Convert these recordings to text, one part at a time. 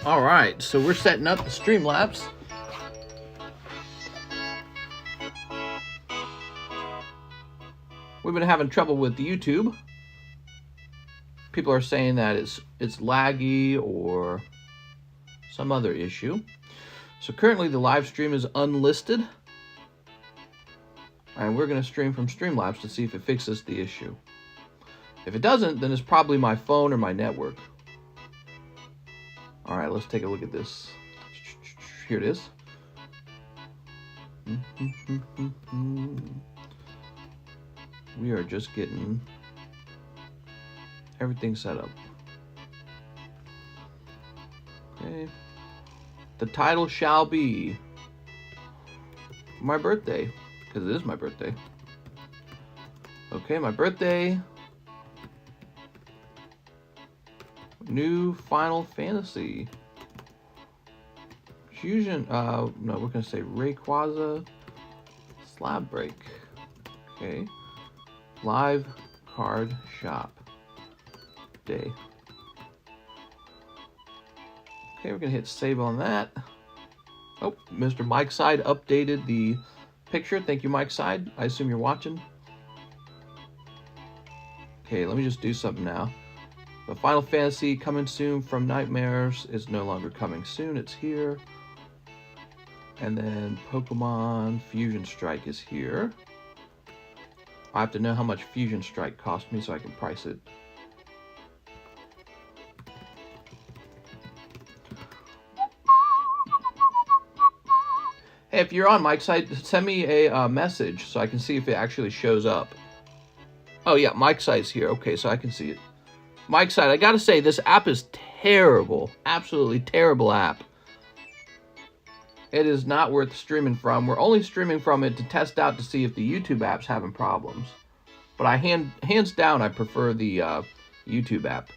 All right, so we're setting up the Streamlabs. We've been having trouble with YouTube. People are saying that it's laggy or some other issue. So currently the live stream is unlisted. And we're going to stream from Streamlabs to see if it fixes the issue. If it doesn't, then it's probably my phone or my network. All right, let's take a look at this. Here it is. We are just getting everything set up. Okay. The title shall be my birthday, because it is my birthday. Okay, my birthday. New Final Fantasy. Fusion, no, we're gonna say Rayquaza Slab Break. Okay. Live card shop day. Okay, we're gonna hit save on that. Oh, Mr. Mike Side updated the picture. Thank you, Mike Side. I assume you're watching. Okay, let me just do something now. The Final Fantasy coming soon from Nightmares is no longer coming soon. It's here. And then Pokemon Fusion Strike is here. I have to know how much Fusion Strike cost me so I can price it. Hey, if you're on Mike's site, send me a message so I can see if it actually shows up. Oh yeah, Mike's site's here. Okay, so I can see it. Mike's site, I gotta say, this app is terrible. Absolutely terrible app. It is not worth streaming from. We're only streaming from it to test out to see if the YouTube app's having problems. But I hands down, I prefer the YouTube app.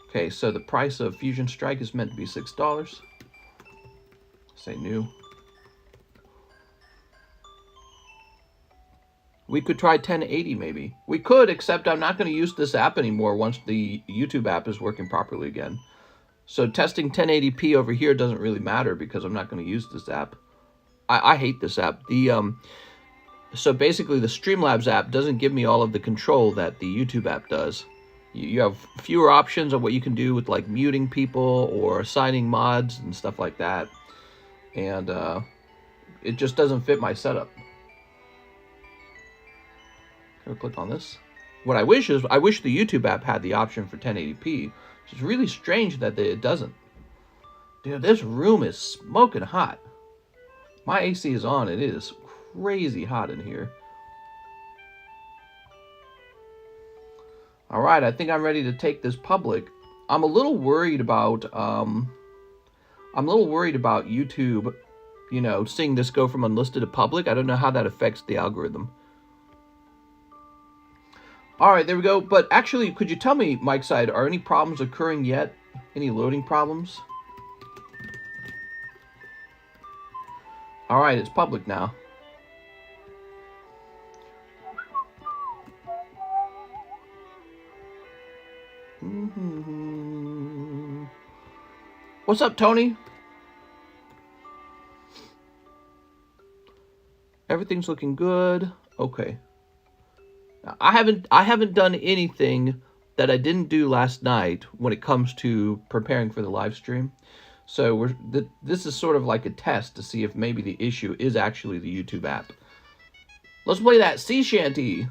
Okay, so the price of Fusion Strike is meant to be $6. Say new. We could try 1080 maybe. We could, except I'm not going to use this app anymore once the YouTube app is working properly again. So testing 1080p over here doesn't really matter because I'm not going to use this app. I hate this app. So basically the Streamlabs app doesn't give me all of the control that the YouTube app does. You have fewer options of what you can do with like muting people or assigning mods and stuff like that. And it just doesn't fit my setup. I'll click on this. What I wish is, I wish the YouTube app had the option for 1080p. It's really strange that it doesn't. Dude, this room is smoking hot. My AC is on. It is crazy hot in here. All right, I think I'm ready to take this public. I'm a little worried about YouTube, you know, seeing this go from unlisted to public. I don't know how that affects the algorithm. All right, there we go. But actually, could you tell me, Mike's side, are any problems occurring yet? Any loading problems? All right, it's public now. What's up, Tony? Everything's looking good. Okay. I haven't done anything that I didn't do last night when it comes to preparing for the live stream. So this is sort of like a test to see if maybe the issue is actually the YouTube app. Let's play that sea shanty.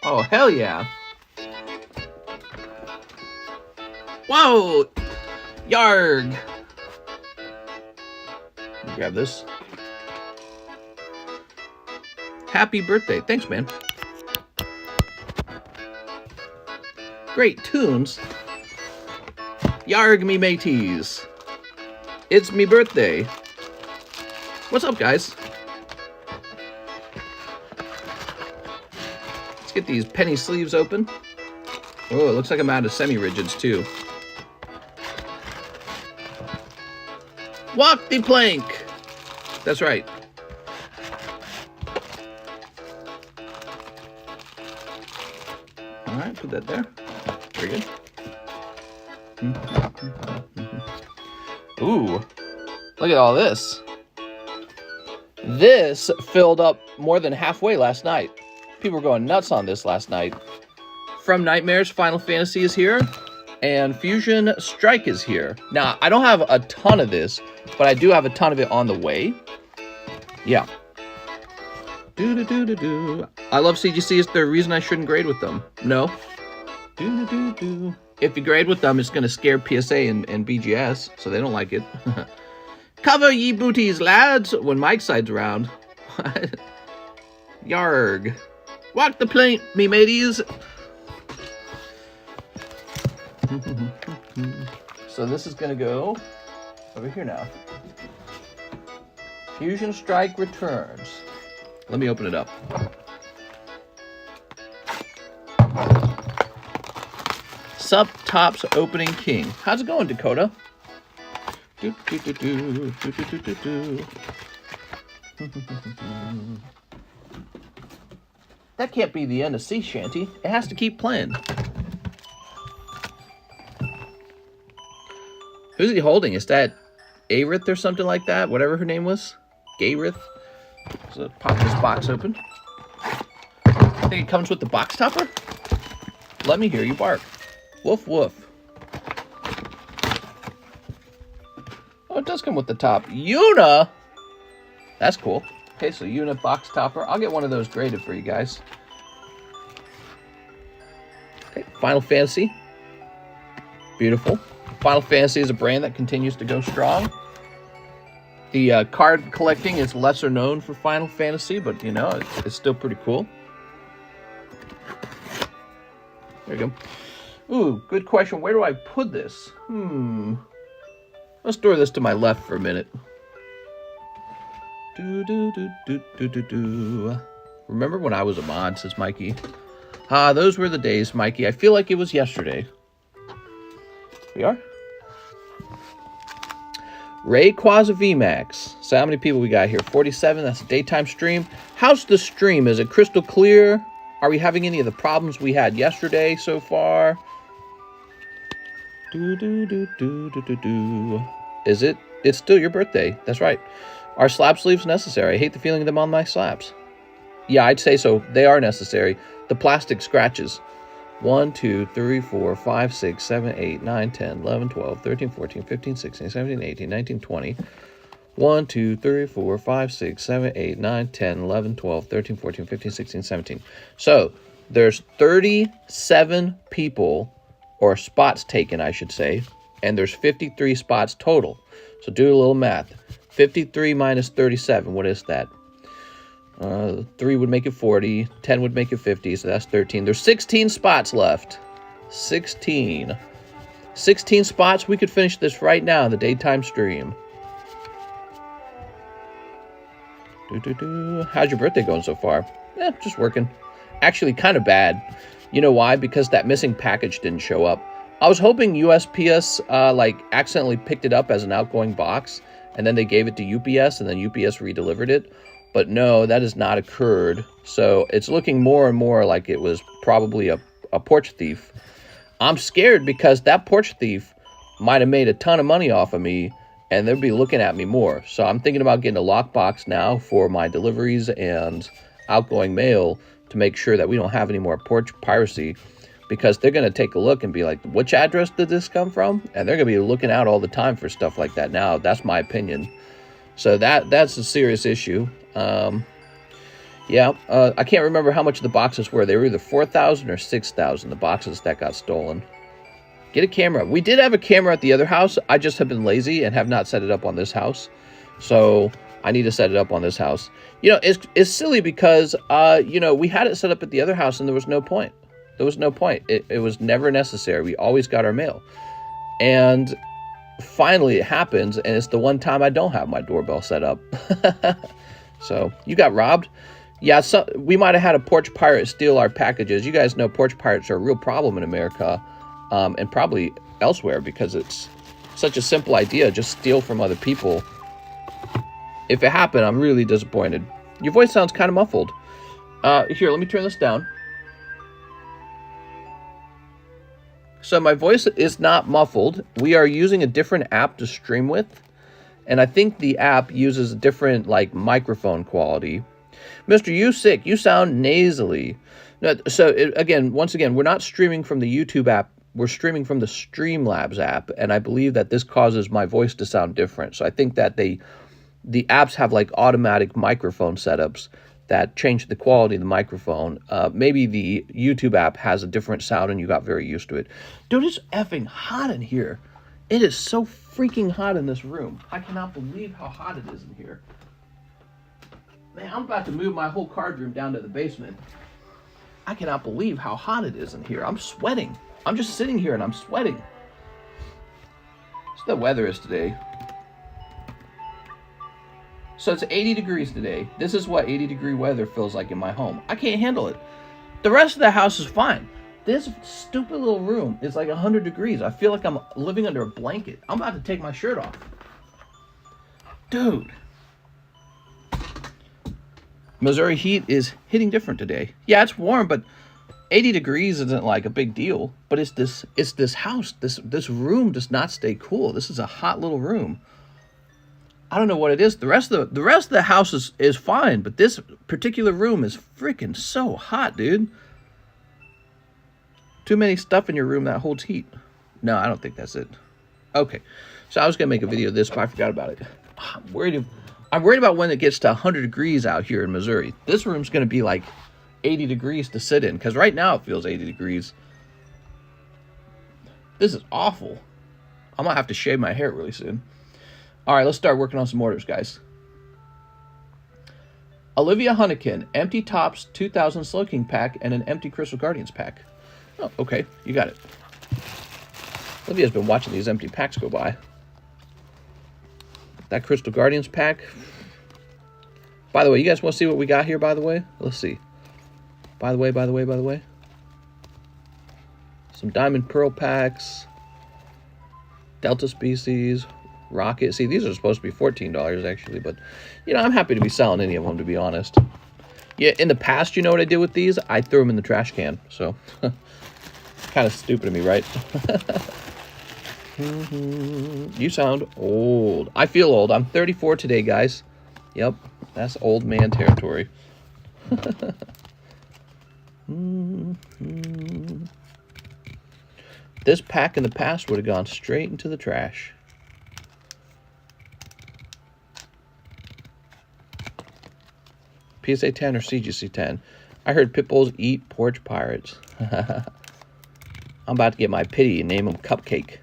Oh, hell yeah. Whoa! Yarg! Grab this. Happy birthday. Thanks, man. Great tunes. Yarg me mateys. It's me birthday. What's up, guys? Let's get these penny sleeves open. Oh, it looks like I'm out of semi-rigids, too. Walk the plank. That's right. right, put that there. Very good. Ooh, look at all this. This filled up more than halfway last night. People were going nuts on this last night. From Nightmares, Final Fantasy is here, and Fusion Strike is here. Now, I don't have a ton of this, but I do have a ton of it on the way. Yeah. I love CGC. Is there a reason I shouldn't grade with them? No. If you grade with them, it's going to scare PSA and BGS, so they don't like it. Cover ye booties, lads, when Mike's side's around. Yarg. Walk the plank, me mateys. So this is going to go over here now. Fusion Strike returns. Let me open it up. Sup Tops Opening King. How's it going, Dakota? That can't be the end of Sea Shanty. It has to keep playing. Who's he holding? Is that Aerith or something like that? Whatever her name was? Gayrith? So pop this box open. I think it comes with the box topper. Let me hear you bark. Woof woof. Oh, it does come with the top. Yuna! That's cool. Okay, so Yuna box topper. I'll get one of those graded for you guys. Okay, Final Fantasy. Beautiful. Final Fantasy is a brand that continues to go strong. The card collecting is lesser known for Final Fantasy, but, you know, it's still pretty cool. There you go. Ooh, good question. Where do I put this? Let's store this to my left for a minute. Remember when I was a mod, says Mikey. Ah, those were the days, Mikey. I feel like it was yesterday. We are? Rayquaza VMAX. So how many people we got here? 47. That's a daytime stream. How's the stream? Is it crystal clear? Are we having any of the problems we had yesterday so far? Is it? It's still your birthday. That's right. Are slab sleeves necessary? I hate the feeling of them on my slabs. Yeah, I'd say so. They are necessary. The plastic scratches. 1, 2, 3, 4, 5, 6, 7, 8, 9, 10, 11, 12, 13, 14, 15, 16, 17, 18, 19, 20. 1, 2, 3, 4, 5, 6, 7, 8, 9, 10, 11, 12, 13, 14, 15, 16, 17. So there's 37 people, or spots taken, I should say, and there's 53 spots total. So do a little math. 53 minus 37, what is that? 3 would make it 40, 10 would make it 50, so that's 13. There's 16 spots left. 16. 16 spots. We could finish this right now in the daytime stream. How's your birthday going so far? Just working. Actually, kind of bad. You know why? Because that missing package didn't show up. I was hoping USPS accidentally picked it up as an outgoing box, and then they gave it to UPS, and then UPS redelivered it. But no, that has not occurred. So it's looking more and more like it was probably a porch thief. I'm scared because that porch thief might have made a ton of money off of me, and they'll be looking at me more. So I'm thinking about getting a lockbox now for my deliveries and outgoing mail to make sure that we don't have any more porch piracy, because they're going to take a look and be like, which address did this come from? And they're going to be looking out all the time for stuff like that now. That's my opinion. So that's a serious issue. I can't remember how much the boxes were. They were either 4,000 or 6,000, the boxes that got stolen. Get a camera. We did have a camera at the other house. I just have been lazy and have not set it up on this house. So I need to set it up on this house. You know, it's silly because, we had it set up at the other house and there was no point. There was no point. It was never necessary. We always got our mail. And finally it happens, and it's the one time I don't have my doorbell set up. So, you got robbed? Yeah, we might have had a porch pirate steal our packages. You guys know porch pirates are a real problem in America, and probably elsewhere, because it's such a simple idea. Just steal from other people. If it happened, I'm really disappointed. Your voice sounds kind of muffled. Here, let me turn this down. So my voice is not muffled. We are using a different app to stream with. And I think the app uses a different, like, microphone quality. Mr. You Sick, you sound nasally. No, so, once again, we're not streaming from the YouTube app. We're streaming from the Streamlabs app. And I believe that this causes my voice to sound different. So I think that the apps have, like, automatic microphone setups that change the quality of the microphone. Maybe the YouTube app has a different sound and you got very used to it. Dude, it's effing hot in here. It is so freaking hot in this room. I cannot believe how hot it is in here. Man, I'm about to move my whole card room down to the basement. I cannot believe how hot it is in here. I'm sweating. I'm just sitting here and I'm sweating. So the weather is today. So it's 80 degrees today. This is what 80-degree weather feels like in my home. I can't handle it. The rest of the house is fine. This stupid little room is like 100 degrees. I feel like I'm living under a blanket. I'm about to take my shirt off. Dude. Missouri heat is hitting different today. Yeah, it's warm, but 80 degrees isn't like a big deal. But it's this house. This room does not stay cool. This is a hot little room. I don't know what it is. The rest of the house is fine, but this particular room is freaking so hot, dude. Too many stuff in your room that holds heat. No, I don't think that's it. Okay, so I was gonna make a video of this, but I forgot about it. I'm worried about when it gets to 100 degrees out here in Missouri. This room's gonna be like 80 degrees to sit in, because right now it feels 80 degrees. This is awful. I might have to shave my hair really soon. All right, let's start working on some orders, guys. Olivia Hunnikin, empty Tops 2000 Slowking pack and an empty Crystal Guardians pack. Oh, okay, you got it. Olivia's been watching these empty packs go by. That Crystal Guardians pack. By the way, you guys want to see what we got here, by the way? Let's see. By the way. Some Diamond Pearl packs. Delta Species. Rocket. See, these are supposed to be $14 actually, but, you know, I'm happy to be selling any of them, to be honest. Yeah, in the past, you know what I did with these? I threw them in the trash can, so... kind of stupid of me, right? You sound old. I feel old. I'm 34 today, guys. Yep, that's old man territory. This pack in the past would have gone straight into the trash. PSA 10 or CGC 10. I heard pit bulls eat porch pirates. I'm about to get my pity and name him Cupcake.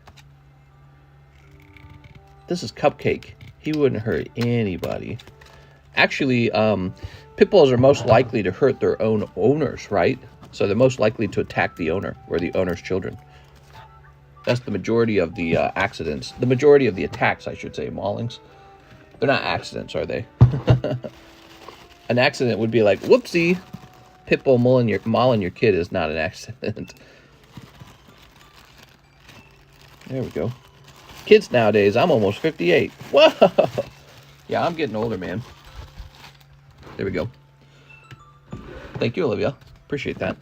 This is Cupcake. He wouldn't hurt anybody. Actually, pit bulls are most likely to hurt their own owners, right? So they're most likely to attack the owner or the owner's children. That's the majority of the accidents. The majority of the attacks, I should say, maulings. They're not accidents, are they? An accident would be like, whoopsie. Pit bull mauling your kid is not an accident. There we go. Kids nowadays, I'm almost 58. Whoa! Yeah, I'm getting older, man. There we go. Thank you, Olivia. Appreciate that.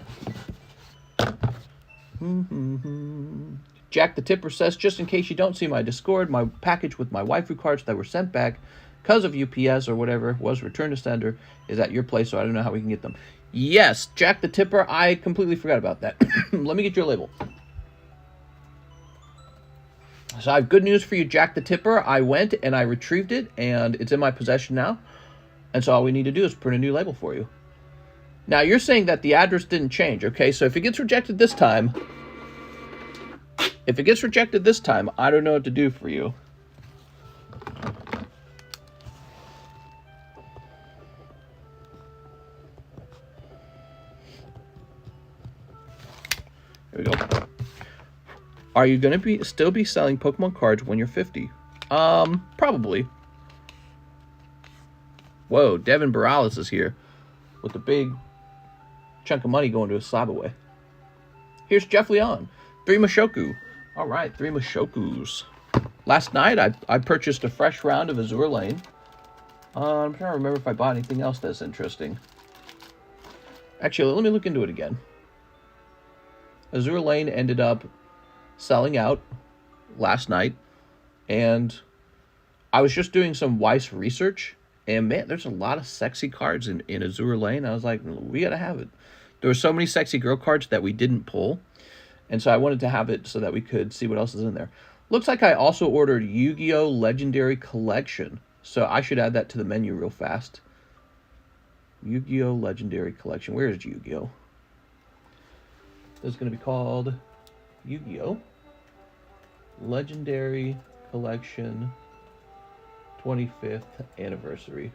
Jack the Tipper says, just in case you don't see my Discord, my package with my waifu cards that were sent back because of UPS or whatever was returned to sender is at your place, so I don't know how we can get them. Yes, Jack the Tipper, I completely forgot about that. Let me get your label. So I have good news for you, Jack the Tipper. I went and I retrieved it, and it's in my possession now. And so all we need to do is print a new label for you. Now, you're saying that the address didn't change, okay? So if it gets rejected this time, I don't know what to do for you. There we go. Are you going to still be selling Pokemon cards when you're 50? Probably. Whoa, Devin Morales is here with a big chunk of money going to a SLAB-AWAY. Here's Jeff Leon. 3 Mashoku. All right, 3 Mashokus. Last night, I purchased a fresh round of Azure Lane. I'm trying to remember if I bought anything else that's interesting. Actually, let me look into it again. Azure Lane ended up selling out last night, and I was just doing some WEISS research, and man, there's a lot of sexy cards in Azure Lane. I was like, we gotta have it. There were so many sexy girl cards that we didn't pull, and so I wanted to have it so that we could see what else is in there. Looks like I also ordered Yu-Gi-Oh! Legendary Collection, so I should add that to the menu real fast. Yu-Gi-Oh! Legendary Collection. Where is Yu-Gi-Oh? This is going to be called Yu-Gi-Oh! Legendary Collection 25th Anniversary.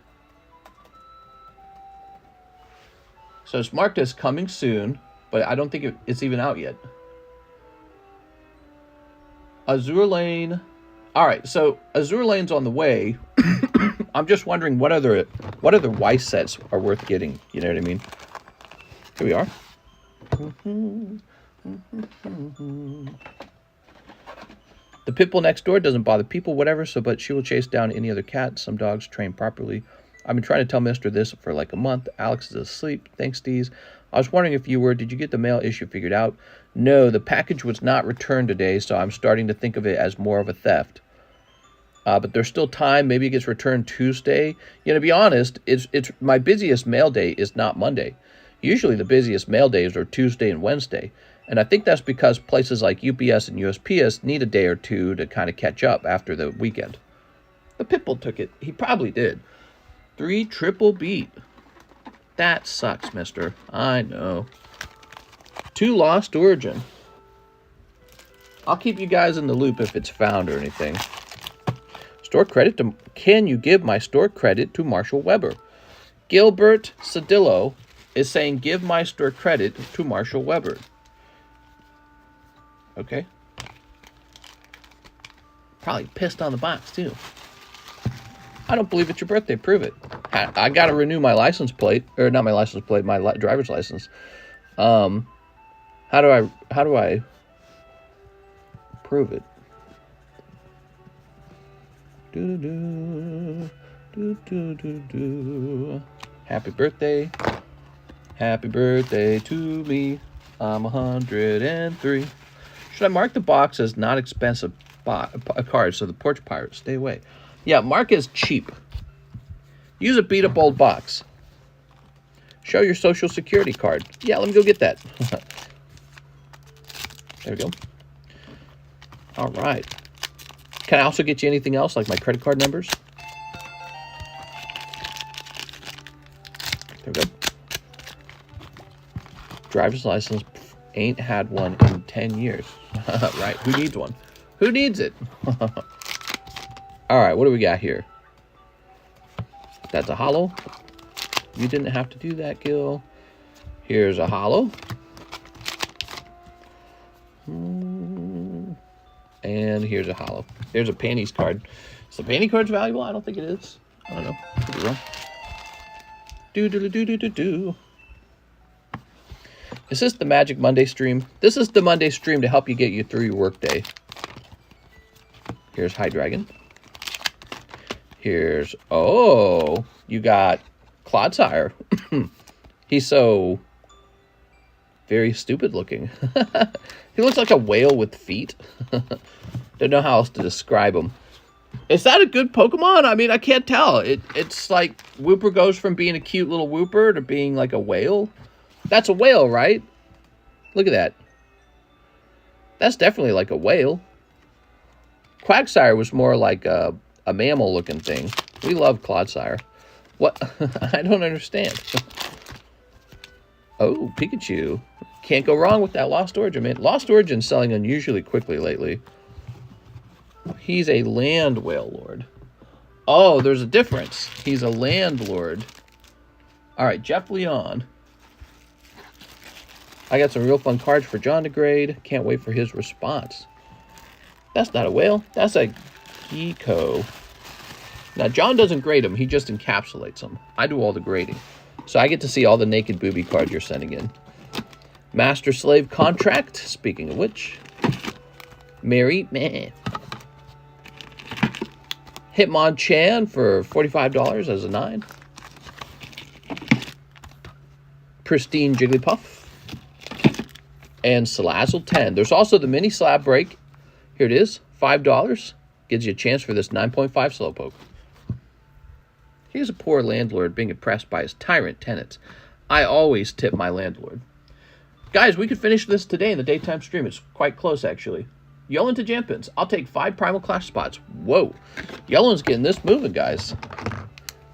So it's marked as coming soon, but I don't think it's even out yet. Azure Lane. All right, so Azure Lane's on the way. I'm just wondering what other WEISS sets are worth getting. You know what I mean? Here we are. The pitbull next door doesn't bother people, whatever. So, but she will chase down any other cat. Some dogs trained properly. I've been trying to tell Mister this for like a month. Alex is asleep. Thanks, Deez. I was wondering if you were. Did you get the mail issue figured out? No, the package was not returned today, so I'm starting to think of it as more of a theft. But there's still time. Maybe it gets returned Tuesday. You know, to be honest, it's my busiest mail day is not Monday. Usually the busiest mail days are Tuesday and Wednesday. And I think that's because places like UPS and USPS need a day or two to kind of catch up after the weekend. The pitbull took it. He probably did. 3 triple beat. That sucks, mister. I know. 2 lost origin. I'll keep you guys in the loop if it's found or anything. Store credit to... Can you give my store credit to Marshall Weber? Gilbert Cedillo is saying, give my store credit to Marshall Weber. Okay. Probably pissed on the box, too. I don't believe it's your birthday. Prove it. I got to renew my license plate. Or not my license plate, my driver's license. How do I prove it? Happy birthday. Happy birthday to me. I'm 103. Should I mark the box as not expensive card so the porch pirates stay away? Yeah, mark as cheap. Use a beat up old box. Show your social security card. Yeah, let me go get that. There we go. All right. Can I also get you anything else, like my credit card numbers? There we go. Driver's license. Ain't had one in 10 years. Right. Who needs one? Who needs it? All right. What do we got here? That's a hollow. You didn't have to do that, Gil. Here's a hollow. And here's a hollow. There's a panties card. Is the panty card's valuable? I don't think it is. I don't know. Could be wrong. Do. Is this the Magic Monday stream? This is the Monday stream to help you get you through your workday. Here's Hydreigon. Here's... Oh! You got Clodsire. He's so... very stupid looking. He looks like a whale with feet. Don't know how else to describe him. Is that a good Pokemon? I mean, I can't tell. It's like Wooper goes from being a cute little Wooper to being like a whale. That's a whale, right? Look at that. That's definitely like a whale. Quagsire was more like a mammal-looking thing. We love Clodsire. What? I don't understand. Oh, Pikachu. Can't go wrong with that Lost Origin, man. Lost Origin's selling unusually quickly lately. He's a land whale lord. Oh, there's a difference. He's a landlord. All right, Jeff Leon. I got some real fun cards for John to grade. Can't wait for his response. That's not a whale. That's a Geeko. Now, John doesn't grade them. He just encapsulates them. I do all the grading. So I get to see all the naked booby cards you're sending in. Master-slave contract. Speaking of which. Mary, meh. Hitmonchan for $45 as a 9. Pristine Jigglypuff. and Salazzle 10. There's also the mini slab break. Here it is, $5. Gives you a chance for this 9.5 Slowpoke. Here's a poor landlord being oppressed by his tyrant tenants. I always tip my landlord. Guys, we could finish this today in the daytime stream. It's quite close, actually. Yellow into Jampins. I'll take 5 Primal Clash spots. Whoa. Yellow's getting this moving, guys.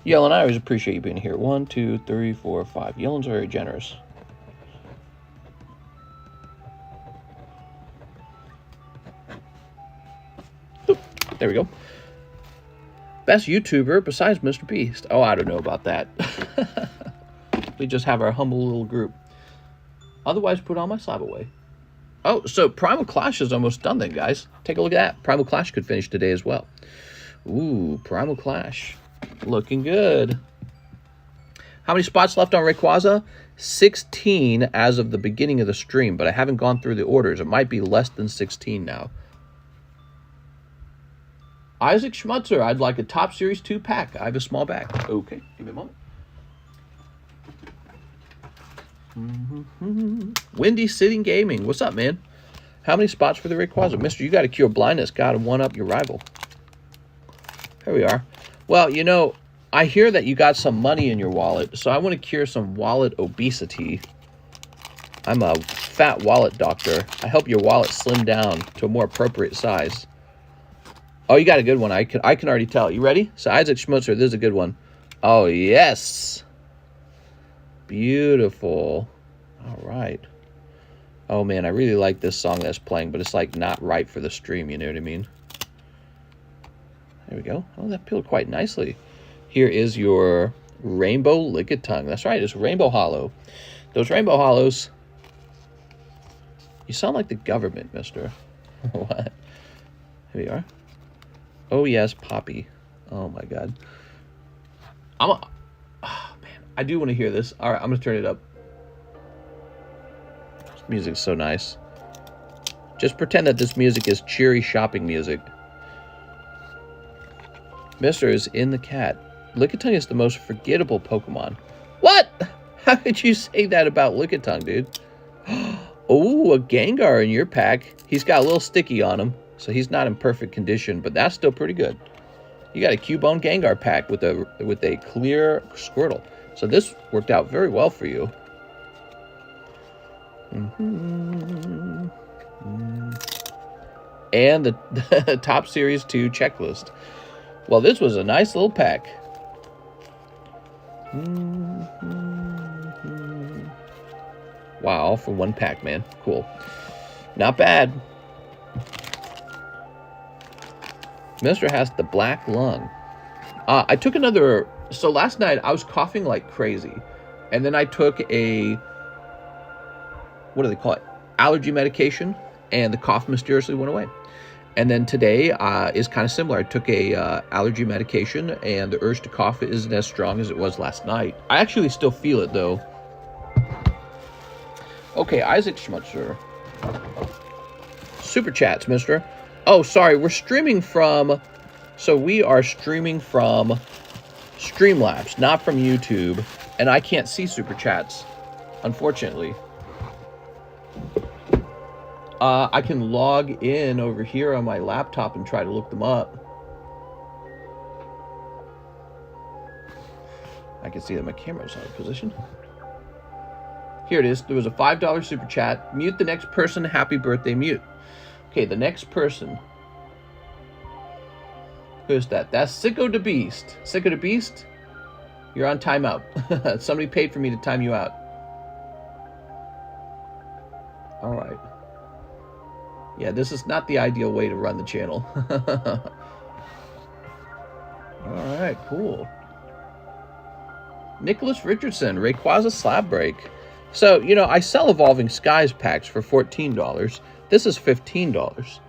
Yellow, I always appreciate you being here. 1, 2, 3, 4, 5. Yellow's very generous. Oop, there we go. Best YouTuber besides Mr. Beast. Oh, I don't know about that. We just have our humble little group. Otherwise, put on my SLAB-AWAY. Oh, so Primal Clash is almost done then, guys. Take a look at that. Primal Clash could finish today as well. Ooh, Primal Clash. Looking good. How many spots left on Rayquaza? 16 as of the beginning of the stream, but I haven't gone through the orders. It might be less than 16 now. Isaac Schmutzer, I'd like a Top Series 2 pack. I have a small bag. Okay, give me a moment. Windy Sitting Gaming. What's up, man? How many spots for the Rayquaza? Mister, you got to cure blindness. Got to one up your rival. Here we are. Well, you know, I hear that you got some money in your wallet, so I want to cure some wallet obesity. I'm a fat wallet doctor. I help your wallet slim down to a more appropriate size. Oh, you got a good one. I can already tell. You ready? So Isaac Schmutzer, this is a good one. Oh, yes. Beautiful. All right. Oh, man, I really like this song that's playing, but it's, like, not right for the stream, you know what I mean? There we go. Oh, that peeled quite nicely. Here is your Rainbow Lickitung. That's right, it's Rainbow Hollow. Those Rainbow Hollows, you sound like the government, mister. What? Here we are. Oh, yes, Poppy. Oh, my God. Oh, man, I do want to hear this. All right, I'm going to turn it up. This music's so nice. Just pretend that this music is cheery shopping music. Mister is in the cat. Lickitung is the most forgettable Pokemon. What? How could you say that about Lickitung, dude? Oh, a Gengar in your pack. He's got a little sticky on him, so he's not in perfect condition, but that's still pretty good. You got a Cubone Gengar pack with a clear Squirtle. So this worked out very well for you. And the Top Series 2 checklist. Well, this was a nice little pack. Wow, all for one pack, man. Cool. Not bad. Mister has the black lung. I took another... So last night, I was coughing like crazy. And then I took a... What do they call it? Allergy medication. And the cough mysteriously went away. And then today is kind of similar. I took a allergy medication, and the urge to cough isn't as strong as it was last night. I actually still feel it, though. Okay, Isaac Schmutzer. Super chats, mister. Oh, sorry, we're streaming from... So we are streaming from Streamlabs, not from YouTube. And I can't see super chats, unfortunately. I can log in over here on my laptop and try to look them up. I can see that my camera's out of position. Here it is. There was a $5 super chat. Mute the next person. Happy birthday, mute. Okay, the next person. Who's that? That's Sicko the Beast. Sicko the Beast, you're on timeout. Somebody paid for me to time you out. All right. Yeah, this is not the ideal way to run the channel. All right, cool. Nicholas Richardson, Rayquaza Slab Break. So, you know, I sell Evolving Skies packs for $14. This is $15.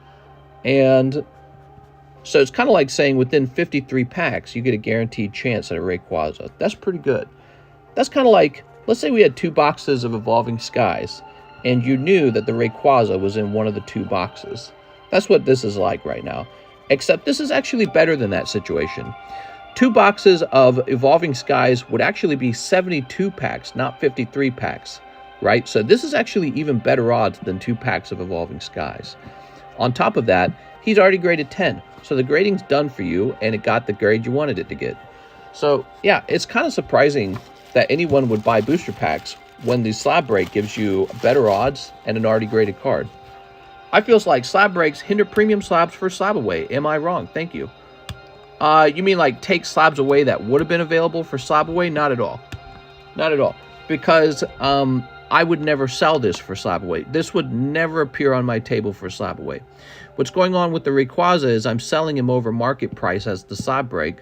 And so it's kind of like saying within 53 packs, you get a guaranteed chance at a Rayquaza. That's pretty good. That's kind of like, let's say we had 2 boxes of Evolving Skies, and you knew that the Rayquaza was in one of the 2 boxes. That's what this is like right now. Except this is actually better than that situation. 2 boxes of Evolving Skies would actually be 72 packs, not 53 packs. right? So this is actually even better odds than 2 packs of Evolving Skies. On top of that, he's already graded 10. So the grading's done for you, and it got the grade you wanted it to get. So yeah, it's kind of surprising that anyone would buy booster packs when the slab break gives you better odds and an already graded card. I feels like slab breaks hinder premium slabs for SLAB-AWAY. Am I wrong? Thank you. You mean like take slabs away that would have been available for SLAB-AWAY? Not at all. Not at all. Because I would never sell this for SLAB-AWAY. This would never appear on my table for SLAB-AWAY. What's going on with the Rayquaza is I'm selling him over market price as the slab break.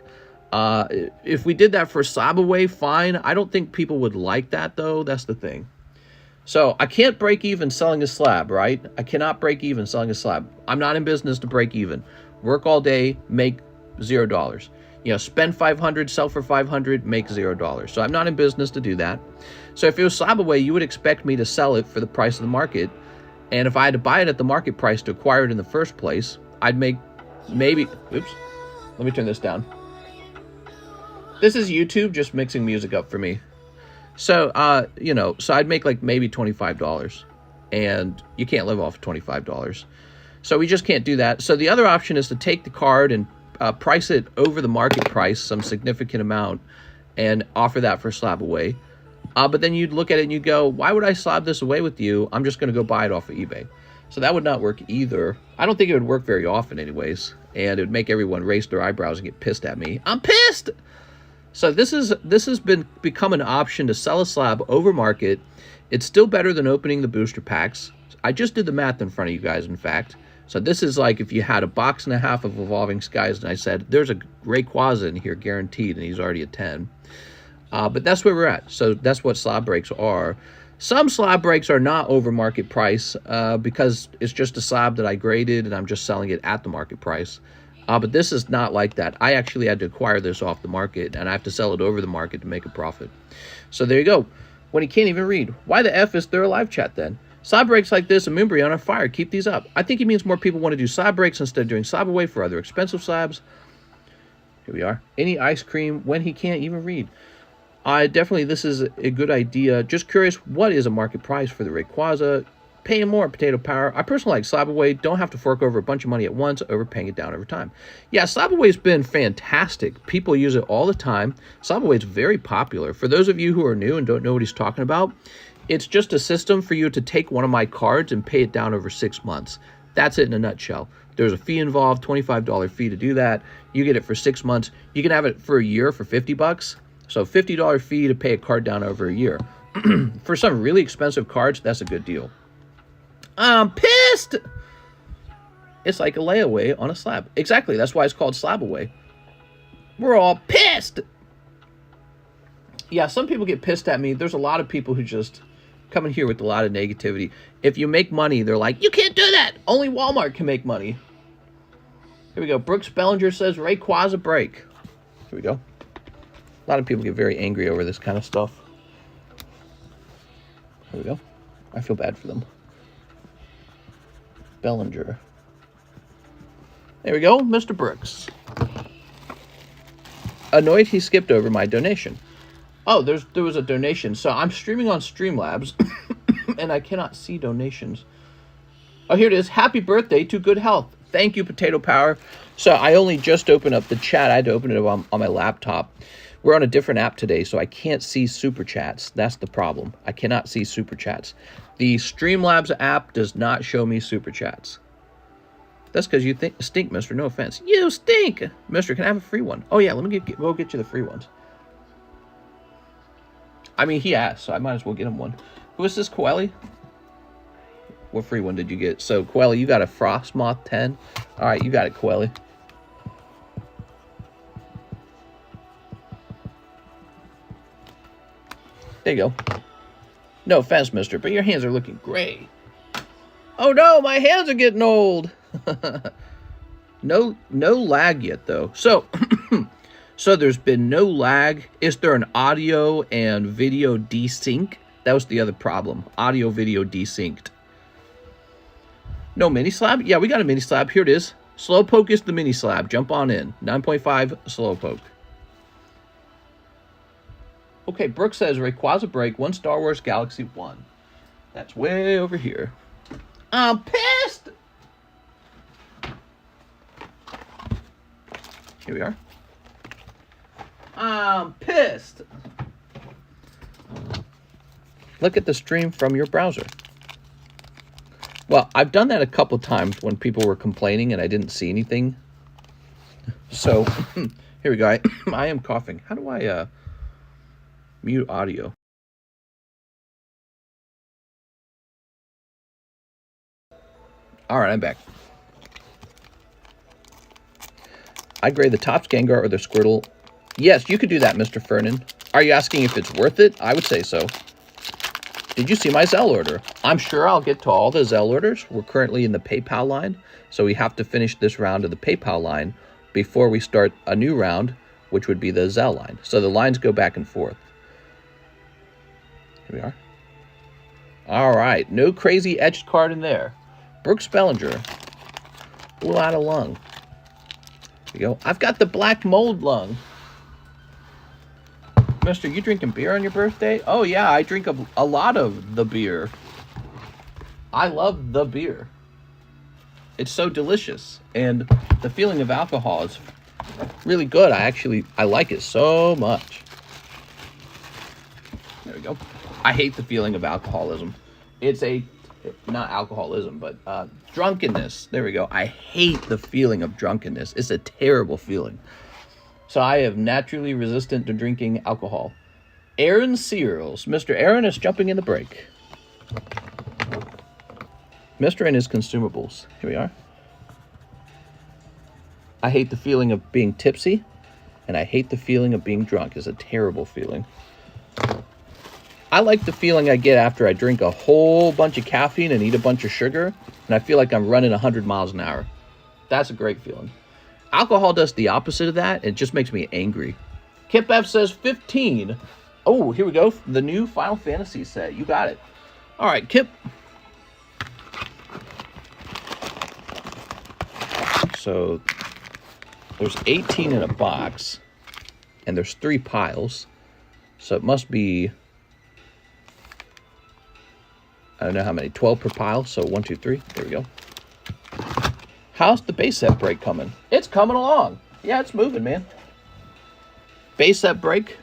If we did that for SLAB-AWAY, fine. I don't think people would like that, though. That's the thing. So I can't break even selling a slab, right? I cannot break even selling a slab. I'm not in business to break even. Work all day, make $0. You know, spend 500, sell for 500, make $0. So I'm not in business to do that. So if it was SLAB-AWAY, you would expect me to sell it for the price of the market. And if I had to buy it at the market price to acquire it in the first place, I'd make maybe, oops, let me turn this down. This is YouTube just mixing music up for me. So, you know, so I'd make like maybe $25, and you can't live off of $25. So we just can't do that. So the other option is to take the card and price it over the market price, some significant amount, and offer that for SLAB-AWAY. But then you'd look at it and you'd go, why would I slab this away with you? I'm just going to go buy it off of eBay. So that would not work either. I don't think it would work very often anyways, and it would make everyone raise their eyebrows and get pissed at me. I'm pissed! So this has become an option to sell a slab over market. It's still better than opening the booster packs. I just did the math in front of you guys, in fact. So this is like if you had a box and a half of Evolving Skies, and I said, there's a Rayquaza in here guaranteed, and he's already a 10. But that's where we're at. So that's what slab breaks are. Some slab breaks are not over market price because it's just a slab that I graded, and I'm just selling it at the market price. But this is not like that. I actually had to acquire this off the market, and I have to sell it over the market to make a profit. So there you go. When he can't even read. Why the F is there a live chat then? Slab breaks like this and Moonbreon are fire. Keep these up. I think he means more people want to do slab breaks instead of doing SLAB-AWAY for other expensive slabs. Here we are. Any ice cream when he can't even read. Definitely, this is a good idea. Just curious, what is a market price for the Rayquaza? Paying more, Potato Power. I personally like SLAB-AWAY. Don't have to fork over a bunch of money at once, overpaying it down over time. Yeah, SLAB-AWAY's been fantastic. People use it all the time. SLAB-AWAY is very popular. For those of you who are new and don't know what he's talking about, it's just a system for you to take one of my cards and pay it down over 6 months. That's it in a nutshell. There's a fee involved, $25 fee to do that. You get it for 6 months. You can have it for a year for $50. So $50 fee to pay a card down over a year. For some really expensive cards, that's a good deal. I'm pissed! It's like a layaway on a slab. Exactly, that's why it's called SLAB-AWAY. We're all pissed! Yeah, some people get pissed at me. There's a lot of people who just come in here with a lot of negativity. If you make money, they're like, you can't do that! Only Walmart can make money. Here we go. Brooks Bellinger says, Rayquaza break. Here we go. A lot of people get very angry over this kind of stuff. Here we go. I feel bad for them. Bellinger. There we go, Mr. Brooks. Annoyed he skipped over my donation. Oh, there was a donation. So I'm streaming on Streamlabs, and I cannot see donations. Oh, here it is. Happy birthday to good health. Thank you, Potato Power. So I only just opened up the chat. I had to open it up on my laptop. We're on a different app today, so I can't see Super Chats. That's the problem. I cannot see Super Chats. The Streamlabs app does not show me Super Chats. That's because you stink, mister. No offense. You stink! Mister, can I have a free one? Oh, yeah, let me go get you the free ones. I mean, he asked, so I might as well get him one. Who is this, Coeli? What free one did you get? So, Coeli, you got a Frostmoth 10. All right, you got it, Coeli. There you go. No offense, mister, but your hands are looking great. Oh no, my hands are getting old. No lag yet, though. So, so there's been no lag. Is there an audio and video desync? That was the other problem. Audio, video desynced. No mini slab? Yeah, we got a mini slab. Here it is. Slowpoke is the mini slab. Jump on in. 9.5 Slowpoke. Okay, Brooke says, Rayquaza break, 1 Star Wars Galaxy 1. That's way over here. I'm pissed! Here we are. I'm pissed! Look at the stream from your browser. Well, I've done that a couple times when people were complaining and I didn't see anything. So, here we go. I am coughing. How do I mute audio? All right, I'm back. I'd grade the Topps Gengar or the Squirtle. Yes, you could do that, Mr. Fernan. Are you asking if it's worth it? I would say so. Did you see my Zelle order? I'm sure I'll get to all the Zelle orders. We're currently in the PayPal line, so we have to finish this round of the PayPal line before we start a new round, which would be the Zelle line. So the lines go back and forth. Here we are. All right, no crazy etched card in there. Brooks Bellinger. Pull out a lung. Here we go. I've got the black mold lung. Mister, you drinking beer on your birthday? Oh, yeah, I drink a lot of the beer. I love the beer. It's so delicious. And the feeling of alcohol is really good. I like it so much. There we go. I hate the feeling of alcoholism. It's not alcoholism, but drunkenness. There we go. I hate the feeling of drunkenness. It's a terrible feeling. So I am naturally resistant to drinking alcohol. Aaron Searles. Mr. Aaron is jumping in the break. Mr. and his consumables. Here we are. I hate the feeling of being tipsy, and I hate the feeling of being drunk. It's a terrible feeling. I like the feeling I get after I drink a whole bunch of caffeine and eat a bunch of sugar, and I feel like I'm running 100 miles an hour. That's a great feeling. Alcohol does the opposite of that. It just makes me angry. Kip F says 15. Oh, here we go. The new Final Fantasy set. You got it. All right, Kip. So there's 18 in a box, and there's 3 piles. So it must be, I don't know how many, 12 per pile. So 1, 2, 3. There we go. How's the base set break coming? It's coming along. Yeah, it's moving, man. Base set break.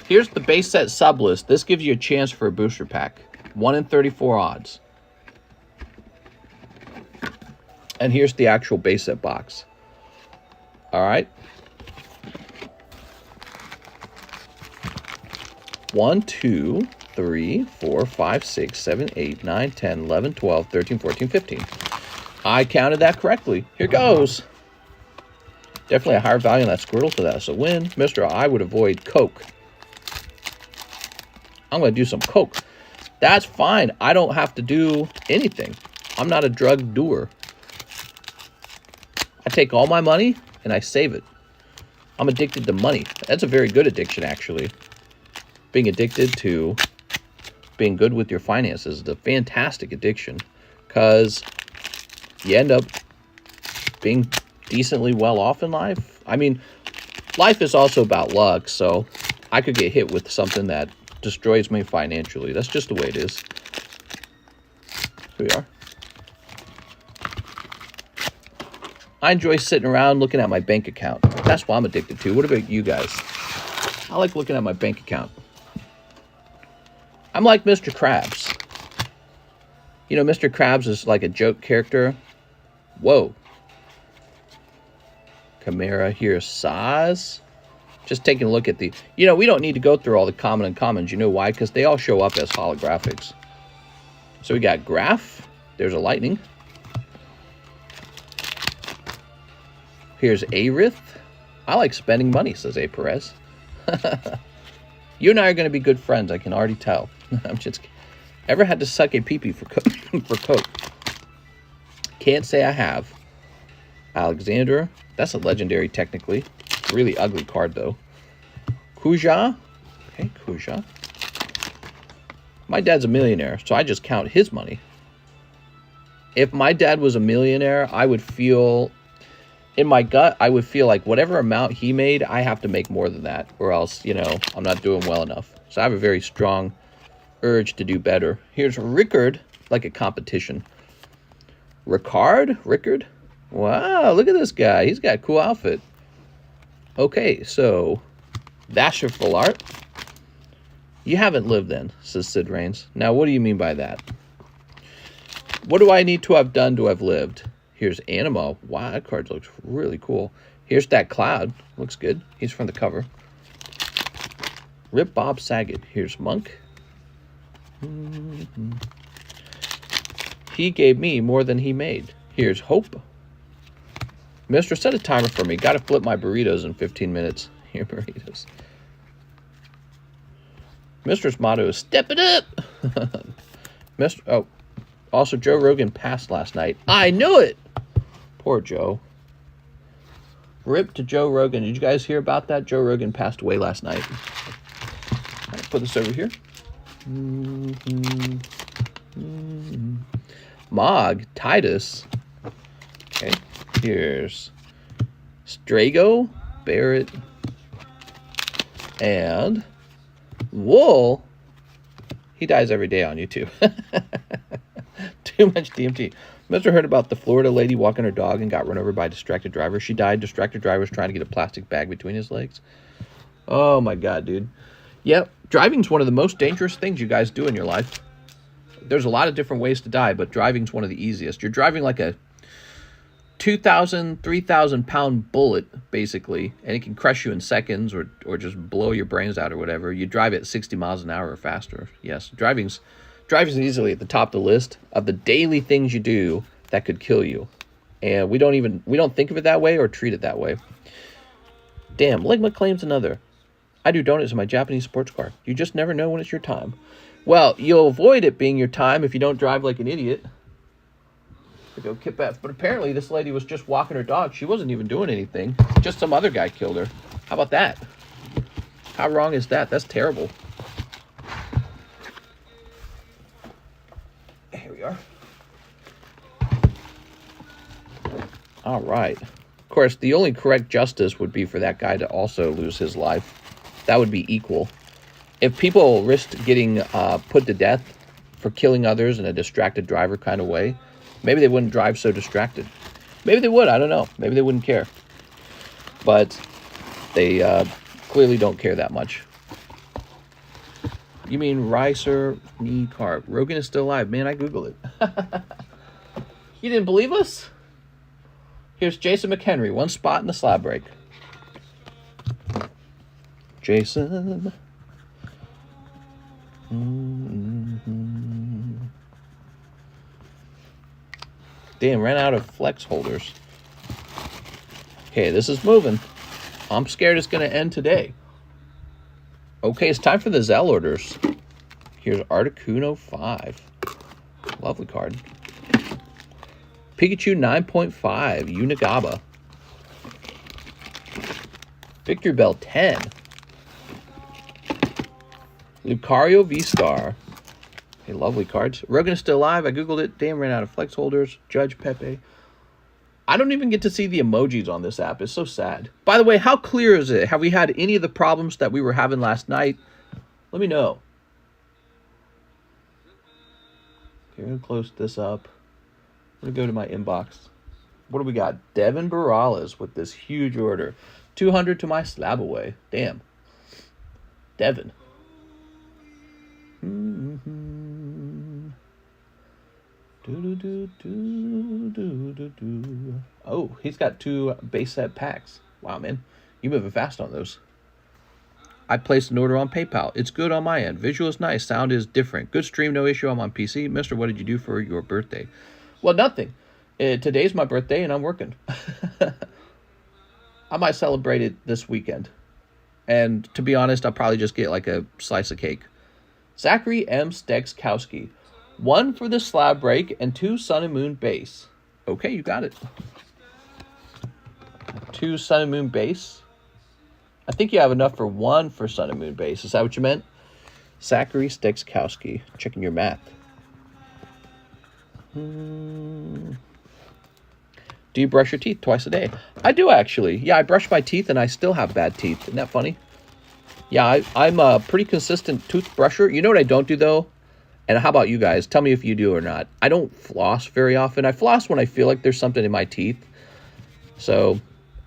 Here's the base set Sublist. This gives you a chance for a booster pack. 1 in 34 odds. And here's the actual base set box. All right. 1, 2, 3, 4, 5, 6, 7, 8, 9, 10, 11, 12, 13, 14, 15. I counted that correctly. Here goes. Definitely a higher value on that Squirtle, so that's a win. Mr. I would avoid Coke. I'm going to do some Coke. That's fine. I don't have to do anything. I'm not a drug doer. I take all my money and I save it. I'm addicted to money. That's a very good addiction, actually. Being addicted to being good with your finances is a fantastic addiction, because you end up being decently well off in life. I mean, life is also about luck, so I could get hit with something that destroys me financially. That's just the way it is. Here we are. I enjoy sitting around looking at my bank account. That's what I'm addicted to. What about you guys? I like looking at my bank account. I'm like Mr. Krabs. You know, Mr. Krabs is like a joke character. Whoa. Chimera here, Saz. Just taking a look at the... You know, we don't need to go through all the common and commons. You know why? Because they all show up as holographics. So we got Graph. There's a lightning. Here's Aerith. I like spending money, says A. Perez. You and I are going to be good friends. I can already tell. I'm just... Ever had to suck a pee-pee for Coke? Can't say I have. Alexander. That's a legendary, technically. Really ugly card, though. Kuja. Okay, Kuja. My dad's a millionaire, so I just count his money. If my dad was a millionaire, I would feel... In my gut, I would feel like whatever amount he made, I have to make more than that. Or else, you know, I'm not doing well enough. So I have a very strong urge to do better. Here's Rickard, like a competition. Rickard? Wow, look at this guy. He's got a cool outfit. Okay, so that's your full art. You haven't lived then, says Sid Reigns. Now, what do you mean by that? What do I need to have done to have lived? Here's Anima. Wow, that card looks really cool. Here's that Cloud. Looks good. He's from the cover. Rip Bob Saget. Here's Monk. He gave me more than he made. Here's Hope. Mister, set a timer for me. Got to flip my burritos in 15 minutes. Here, burritos. Mister's motto is step it up. Mr. Oh, also Joe Rogan passed last night. I knew it. Poor Joe. Rip to Joe Rogan. Did you guys hear about that? Joe Rogan passed away last night. I'll put this over here. Mog, Titus. Okay, here's Strago, Barrett, and Wool. He dies every day on YouTube. Too much DMT. Mister heard about the Florida lady walking her dog and got run over by a distracted driver. She died. Distracted driver was trying to get a plastic bag between his legs. Oh my God, dude. Yep, driving's one of the most dangerous things you guys do in your life. There's a lot of different ways to die, but driving's one of the easiest. You're driving like a 2,000, 3,000 pound bullet, basically, and it can crush you in seconds or just blow your brains out or whatever. You drive at 60 miles an hour or faster. Yes, driving's easily at the top of the list of the daily things you do that could kill you. And we don't think of it that way or treat it that way. Damn, Ligma claims another. I do donuts in my Japanese sports car. You just never know when it's your time. Well, you'll avoid it being your time if you don't drive like an idiot. Go Kit Beth. But apparently this lady was just walking her dog. She wasn't even doing anything. Just some other guy killed her. How about that? How wrong is that? That's terrible. Here we are. All right. Of course, the only correct justice would be for that guy to also lose his life. That would be equal. If people risked getting put to death for killing others in a distracted driver kind of way, maybe they wouldn't drive so distracted. Maybe they would. I don't know. Maybe they wouldn't care. But they clearly don't care that much. You mean Ricer knee carb? Rogan is still alive. Man, I Googled it. You didn't believe us? Here's Jason McHenry. One spot in the slab break. Jason. Damn, ran out of flex holders. Okay, this is moving. I'm scared it's going to end today. Okay, it's time for the Zelle orders. Here's Articuno 5. Lovely card. Pikachu 9.5. Unigaba. Victory Bell 10. Lucario V-Star. Okay, lovely cards. Rogan is still alive. I Googled it. Damn, ran out of flex holders. Judge Pepe. I don't even get to see the emojis on this app. It's so sad. By the way, how clear is it? Have we had any of the problems that we were having last night? Let me know. Okay, I'm going to close this up. I'm going to go to my inbox. What do we got? Devin Barales with this huge order. 200 to my SLAB-AWAY. Damn. Devin. Oh, he's got 2 base set packs. Wow, man. You're moving fast on those. I placed an order on PayPal. It's good on my end. Visual is nice. Sound is different. Good stream, no issue. I'm on PC. Mister, what did you do for your birthday? Well, nothing. Today's my birthday and I'm working. I might celebrate it this weekend. And to be honest, I'll probably just get like a slice of cake. Zachary M. Stegskowski. 1 for the slab break and 2 Sun and Moon base. Okay, you got it. 2 Sun and Moon base. I think you have enough for 1 for Sun and Moon base. Is that what you meant? Zachary Stegskowski. Checking your math. Do you brush your teeth twice a day? I do, actually. Yeah, I brush my teeth and I still have bad teeth. Isn't that funny? Yeah, I'm a pretty consistent toothbrusher. You know what I don't do, though? And how about you guys? Tell me if you do or not. I don't floss very often. I floss when I feel like there's something in my teeth. So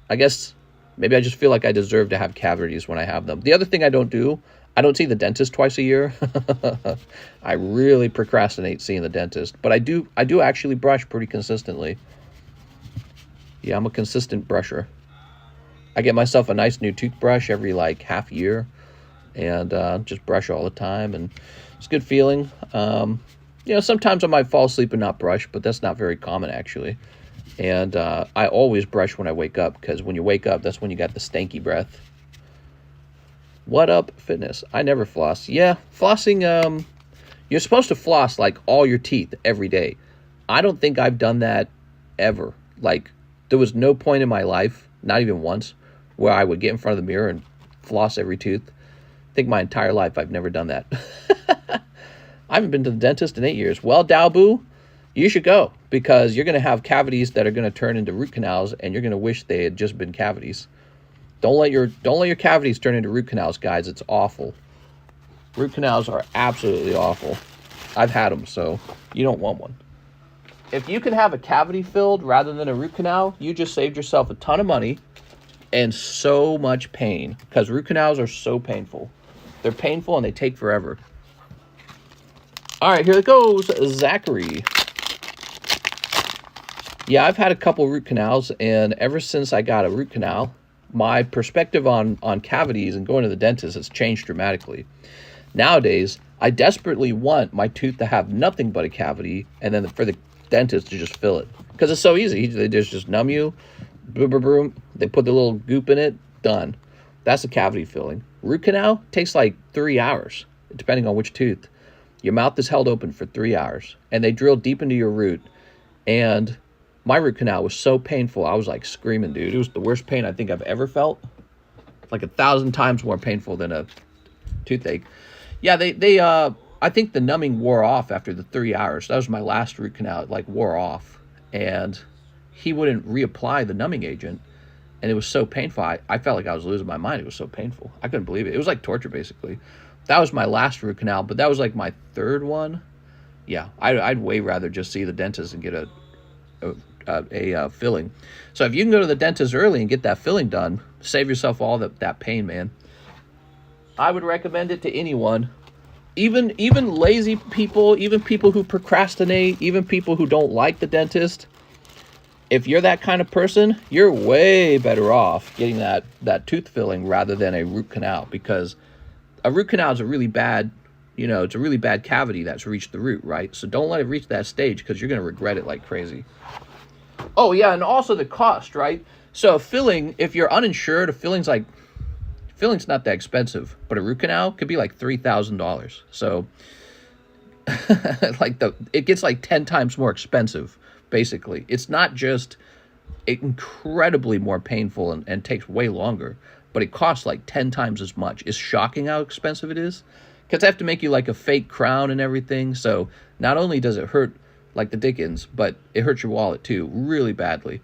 I guess maybe I just feel like I deserve to have cavities when I have them. The other thing I don't do, I don't see the dentist twice a year. I really procrastinate seeing the dentist. But I do actually brush pretty consistently. Yeah, I'm a consistent brusher. I get myself a nice new toothbrush every like half year. And just brush all the time, and it's a good feeling. You know, sometimes I might fall asleep and not brush, but that's not very common actually. And I always brush when I wake up, because when you wake up, that's when you got the stanky breath. What up, fitness? I never floss. Yeah, flossing, you're supposed to floss like all your teeth every day. I don't think I've done that ever. Like, there was no point in my life, not even once, where I would get in front of the mirror and floss every tooth. I think my entire life I've never done that. I haven't been to the dentist in 8 years. Well, Dalboo, you should go, because you're going to have cavities that are going to turn into root canals, and you're going to wish they had just been cavities. Don't let your cavities turn into root canals, guys. It's awful. Root canals are absolutely awful. I've had them, so you don't want one. If you can have a cavity filled rather than a root canal, you just saved yourself a ton of money and so much pain, because root canals are so painful. They're painful and they take forever. All right, here it goes, Zachary. Yeah, I've had a couple root canals, and ever since I got a root canal, my perspective on cavities and going to the dentist has changed dramatically. Nowadays, I desperately want my tooth to have nothing but a cavity, and then for the dentist to just fill it, because it's so easy. They just numb you, boom, boom, boom. They put the little goop in it, done. That's a cavity filling. Root canal takes like 3 hours, depending on which tooth. Your mouth is held open for 3 hours, and they drill deep into your root. And my root canal was so painful, I was like screaming, dude. It was the worst pain I think I've ever felt. Like 1,000 times more painful than a toothache. Yeah, I think the numbing wore off after the 3 hours. That was my last root canal. It like wore off, and he wouldn't reapply the numbing agent, and it was so painful. I felt like I was losing my mind. It was so painful. I couldn't believe it. It was like torture, basically. That was my last root canal, but that was like my third one. Yeah, I'd way rather just see the dentist and get a filling. So if you can go to the dentist early and get that filling done, save yourself all that pain, man. I would recommend it to anyone. Even lazy people, even people who procrastinate, even people who don't like the dentist. If you're that kind of person, you're way better off getting that tooth filling rather than a root canal, because a root canal is a really bad, it's a really bad cavity that's reached the root, right? So don't let it reach that stage, because you're going to regret it like crazy. Oh, yeah, and also the cost, right? So a filling, if you're uninsured, a filling's not that expensive, but a root canal could be like $3,000. So it gets like 10 times more expensive, basically. It's not just incredibly more painful and takes way longer, but it costs like 10 times as much. It's shocking how expensive it is, because they have to make you like a fake crown and everything. So not only does it hurt like the dickens, but it hurts your wallet too, really badly.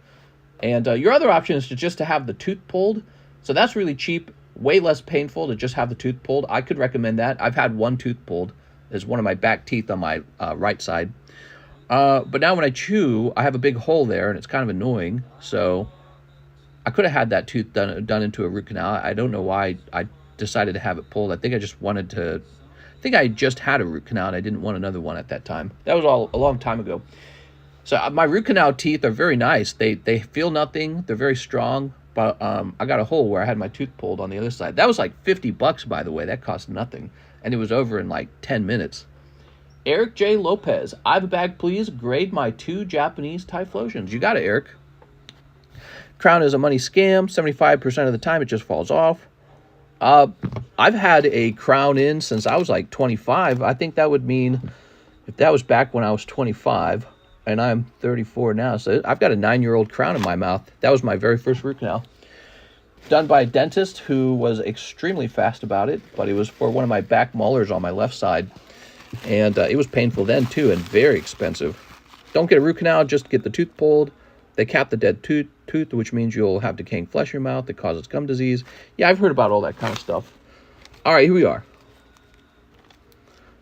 And your other option is just to have the tooth pulled. So that's really cheap, way less painful to just have the tooth pulled. I could recommend that. I've had one tooth pulled. It's one of my back teeth on my right side. But now when I chew, I have a big hole there, and it's kind of annoying. So I could have had that tooth done into a root canal. I don't know why I decided to have it pulled. I think I just had a root canal, and I didn't want another one at that time. That was all a long time ago. So my root canal teeth are very nice. They feel nothing. They're very strong. But I got a hole where I had my tooth pulled on the other side. That was like $50, by the way. That cost nothing. And it was over in like 10 minutes. Eric J. Lopez. I have a bag, please. Grade my 2 Japanese Typhlosions. You got it, Eric. Crown is a money scam. 75% of the time, it just falls off. I've had a crown in since I was like 25. I think that would mean if that was back when I was 25, and I'm 34 now, so I've got a 9-year-old crown in my mouth. That was my very first root canal. Done by a dentist who was extremely fast about it, but it was for one of my back molars on my left side. And it was painful then too, and very expensive. Don't get a root canal, just get the tooth pulled. They cap the dead tooth, which means you'll have decaying flesh in your mouth that causes gum disease. Yeah, I've heard about all that kind of stuff. All right, here we are.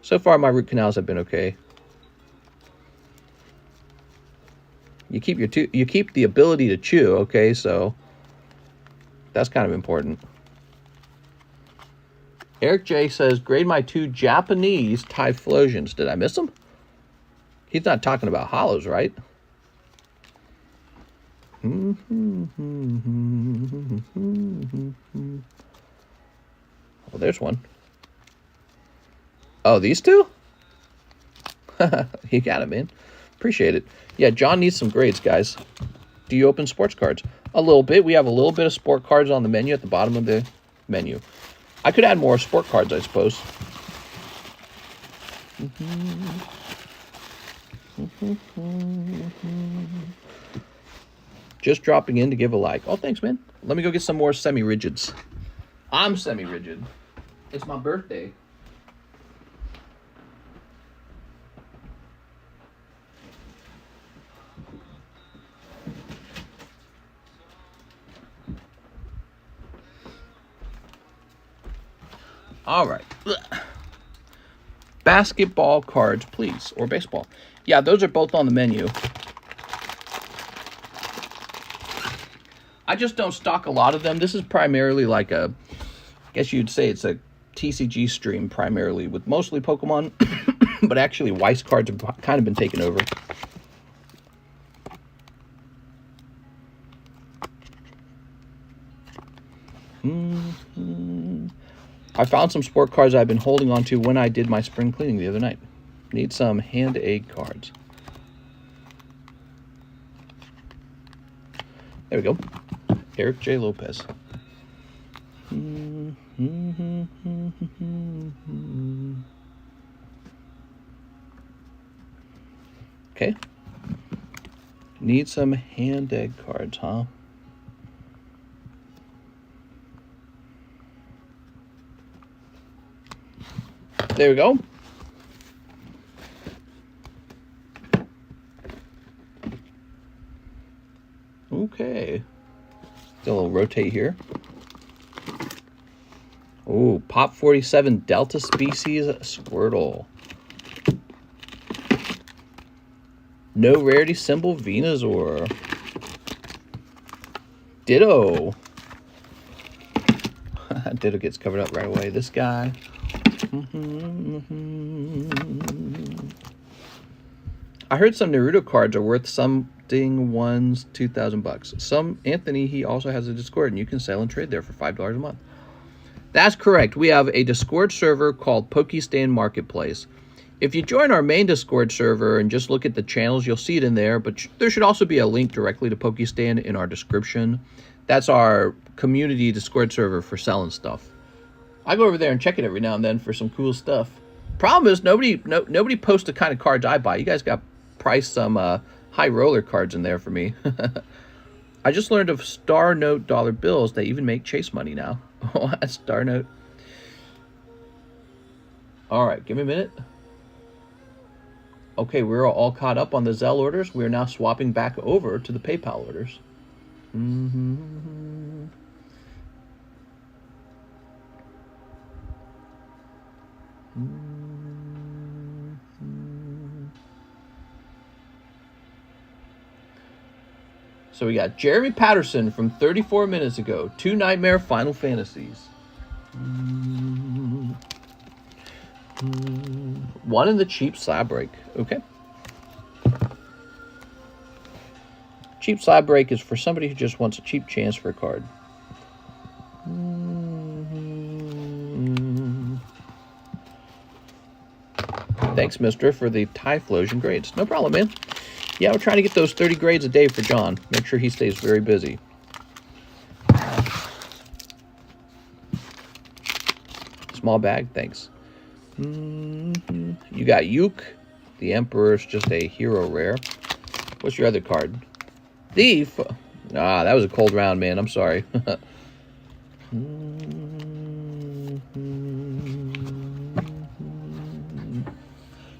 So far, my root canals have been okay. You keep you keep the ability to chew, okay? So that's kind of important. Eric J says, grade my 2 Japanese Typhlosions. Did I miss them? He's not talking about hollows, right? Oh, there's one. Oh, these two? You got it, man. Appreciate it. Yeah, John needs some grades, guys. Do you open sports cards? A little bit. We have a little bit of sport cards on the menu at the bottom of the menu. I could add more sport cards, I suppose. Just dropping in to give a like. Oh, thanks, man. Let me go get some more semi-rigids. I'm semi-rigid. It's my birthday. All right. Basketball cards, please. Or baseball. Yeah, those are both on the menu. I just don't stock a lot of them. This is primarily like a, I guess you'd say it's a TCG stream primarily with mostly Pokemon. But actually, WEISS cards have kind of been taken over. I found some sport cards I've been holding on to when I did my spring cleaning the other night. Need some hand egg cards. There we go. Eric J. Lopez. Okay. Need some hand egg cards, huh? There we go. Okay. Still a rotate here. Oh, Pop 47 Delta Species Squirtle. No rarity symbol Venusaur. Ditto. Ditto gets covered up right away. This guy. I heard some Naruto cards are worth something ones $2,000. Some Anthony, he also has a Discord, and you can sell and trade there for $5 a month. That's correct. We have a Discord server called Pokestand Marketplace. If you join our main Discord server and just look at the channels, you'll see it in there. But there should also be a link directly to Pokestand in our description. That's our community Discord server for selling stuff. I go over there and check it every now and then for some cool stuff. Problem is, nobody posts the kind of cards I buy. You guys got priced some high roller cards in there for me. I just learned of Star Note dollar bills. They even make Chase money now. Oh, that's Star Note. All right, give me a minute. Okay, we're all caught up on the Zelle orders. We're now swapping back over to the PayPal orders. So we got Jeremy Patterson from 34 minutes ago. 2 Nightmare Final Fantasies. One in the cheap slab break. Okay. Cheap slab break is for somebody who just wants a cheap chance for a card. Thanks, mister, for the Typhlosion grades. No problem, man. Yeah, we're trying to get those 30 grades a day for John. Make sure he stays very busy. Small bag, thanks. You got Yuke. The Emperor's just a hero rare. What's your other card? Thief. Ah, that was a cold round, man. I'm sorry.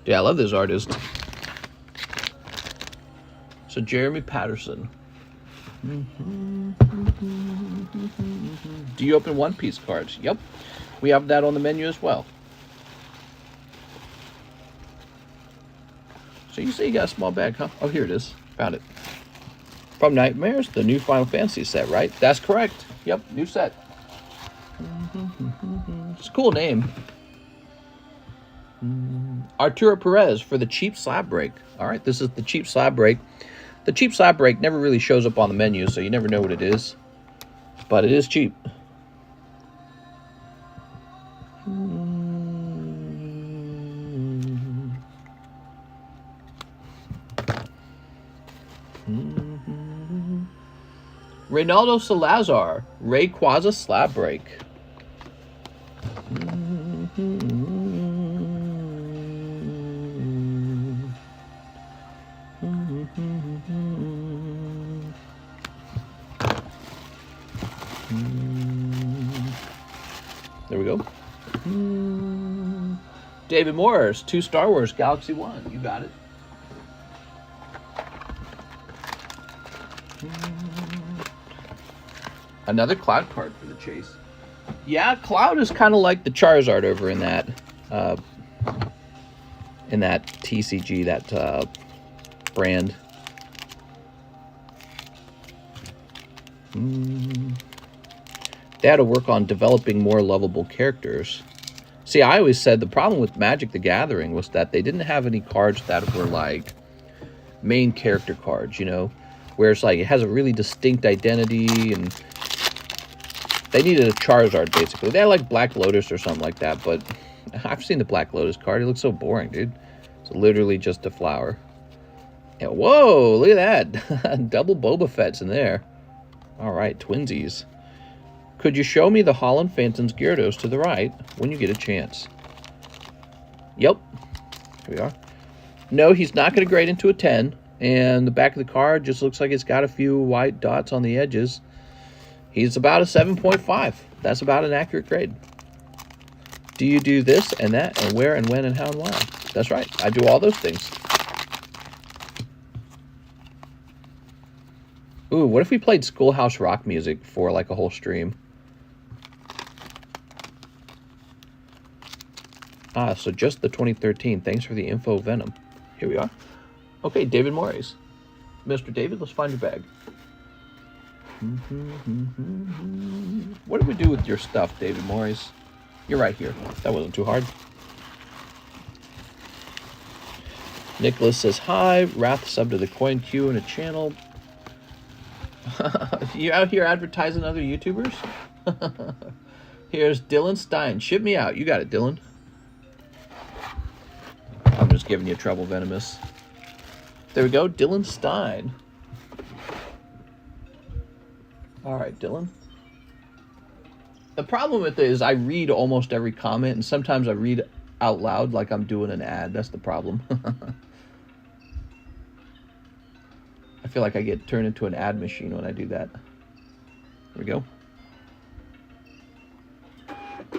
Yeah, I love this artist. So Jeremy Patterson. Do you open One Piece cards? Yep. We have that on the menu as well. So you say you got a small bag, huh? Oh, here it is. Found it. From Nightmares, the new Final Fantasy set, right? That's correct. Yep, new set. It's a cool name. Arturo Perez for the cheap slab break. All right, this is the cheap slab break. The cheap slab break never really shows up on the menu, so you never know what it is. But it is cheap. Reynaldo Salazar, Rayquaza slab break. There we go. David Morris, 2 Star Wars Galaxy 1. You got it. Another Cloud card for the chase. Yeah, Cloud is kind of like the Charizard over in that TCG, that brand. They had to work on developing more lovable characters. See, I always said the problem with Magic the Gathering was that they didn't have any cards that were like main character cards, you know, where it's like it has a really distinct identity, and they needed a Charizard basically. They had like Black Lotus or something like that, but I've seen the Black Lotus card. It looks so boring, dude. It's literally just a flower. Yeah, whoa, look at that. Double Boba Fett's in there. All right, twinsies. Could you show me the Holland Phantom's Gyarados to the right when you get a chance? Yep. Here we are. No, he's not going to grade into a 10. And the back of the card just looks like it's got a few white dots on the edges. He's about a 7.5. That's about an accurate grade. Do you do this and that and where and when and how and why? That's right. I do all those things. Ooh, what if we played Schoolhouse Rock music for like a whole stream? Ah, so just the 2013. Thanks for the info, Venom. Here we are. Okay, David Morris. Mr. David, let's find your bag. What did we do with your stuff, David Morris? You're right here. That wasn't too hard. Nicholas says, hi. Wrath sub to the coin queue in a channel. You out here advertising other YouTubers? Here's Dylan Stein. Ship me out. You got it, Dylan. I'm just giving you trouble, Venomous. There we go, Dylan Stein. All right, Dylan. The problem with it is I read almost every comment, and sometimes I read out loud like I'm doing an ad. That's the problem. I feel like I get turned into an ad machine when I do that. There we go.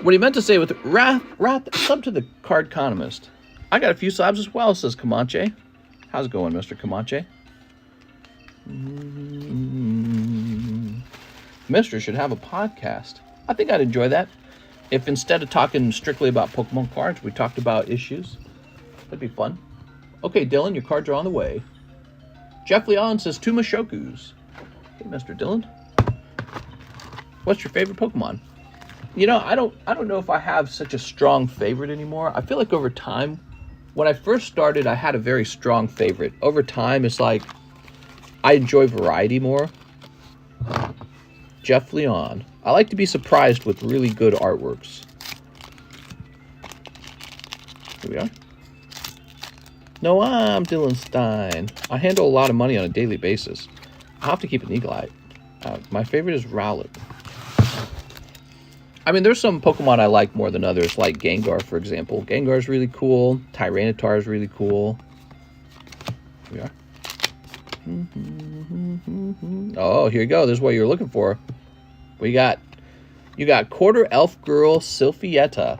What he meant to say with Wrath, sub to the card economist. I got a few slabs as well, says Comanche. How's it going, Mr. Comanche? Mister should have a podcast. I think I'd enjoy that. If instead of talking strictly about Pokemon cards, we talked about issues. That'd be fun. Okay, Dylan, your cards are on the way. Jeff Leon says 2 Mashokus. Hey, Mr. Dylan. What's your favorite Pokemon? You know, I don't know if I have such a strong favorite anymore. I feel like over time, when I first started, I had a very strong favorite. Over time, it's like I enjoy variety more. Jeff Leon. I like to be surprised with really good artworks. Here we are. No, I'm Dylan Stein. I handle a lot of money on a daily basis. I'll have to keep an eagle eye. My favorite is Rowlet. I mean, there's some Pokemon I like more than others, like Gengar, for example. Gengar is really cool. Tyranitar is really cool. Here we are. Oh, here you go. This is what you're looking for. You got Quarter Elf Girl Sylphietta.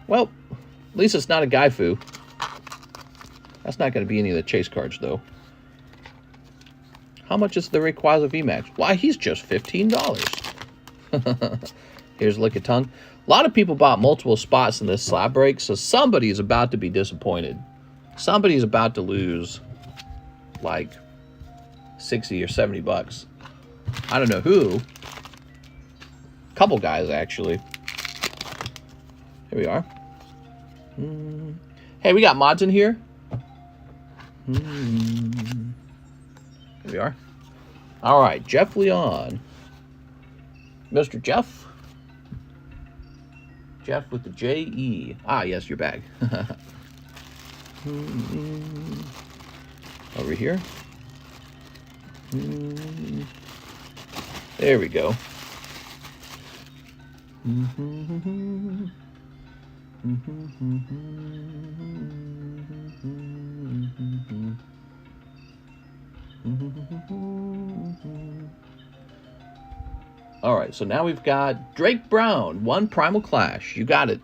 Well, at least it's not a Gaifu. That's not going to be any of the chase cards, though. How much is the Rayquaza VMAX? Why, he's just $15. Here's Lickitung. A lot of people bought multiple spots in this slab break, so somebody is about to be disappointed. Somebody's about to lose like 60 or 70 bucks. I don't know who. Couple guys, actually. Here we are. Hey, we got mods in here. Here we are. All right, Jeff Leon. Mr. Jeff. Jeff with the J-E. Ah, yes, your bag. Over here. There we go. All right, so now we've got Drake Brown, 1 Primal Clash. You got it.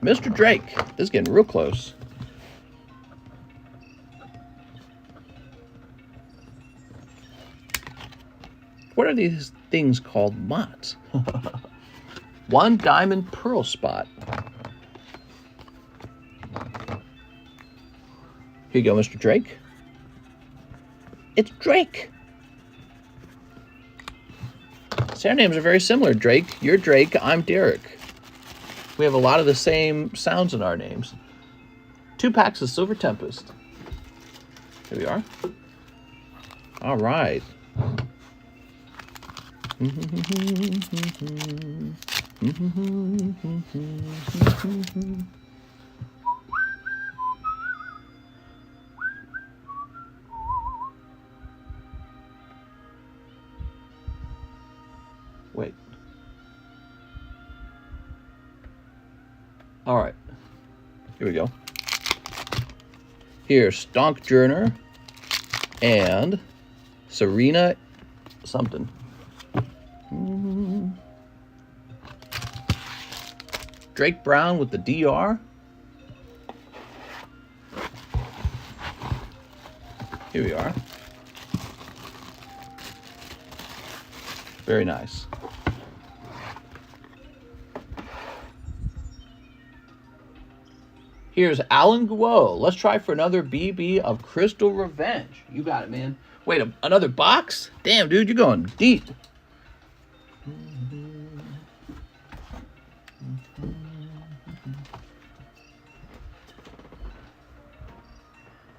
Mr. Drake. This is getting real close. What are these things called mods? 1 Diamond Pearl Spot. Here you go, Mr. Drake. It's Drake. So our names are very similar, Drake. You're Drake, I'm Derek. We have a lot of the same sounds in our names. 2 packs of Silver Tempest. Here we are. All right. Wait. All right. Here we go. Here's Stonk Journer and Serena something. Drake Brown with the DR. Here we are. Very nice. Here's Alan Guo. Let's try for another BB of Crystal Revenge. You got it, man. Wait, another box? Damn, dude, you're going deep.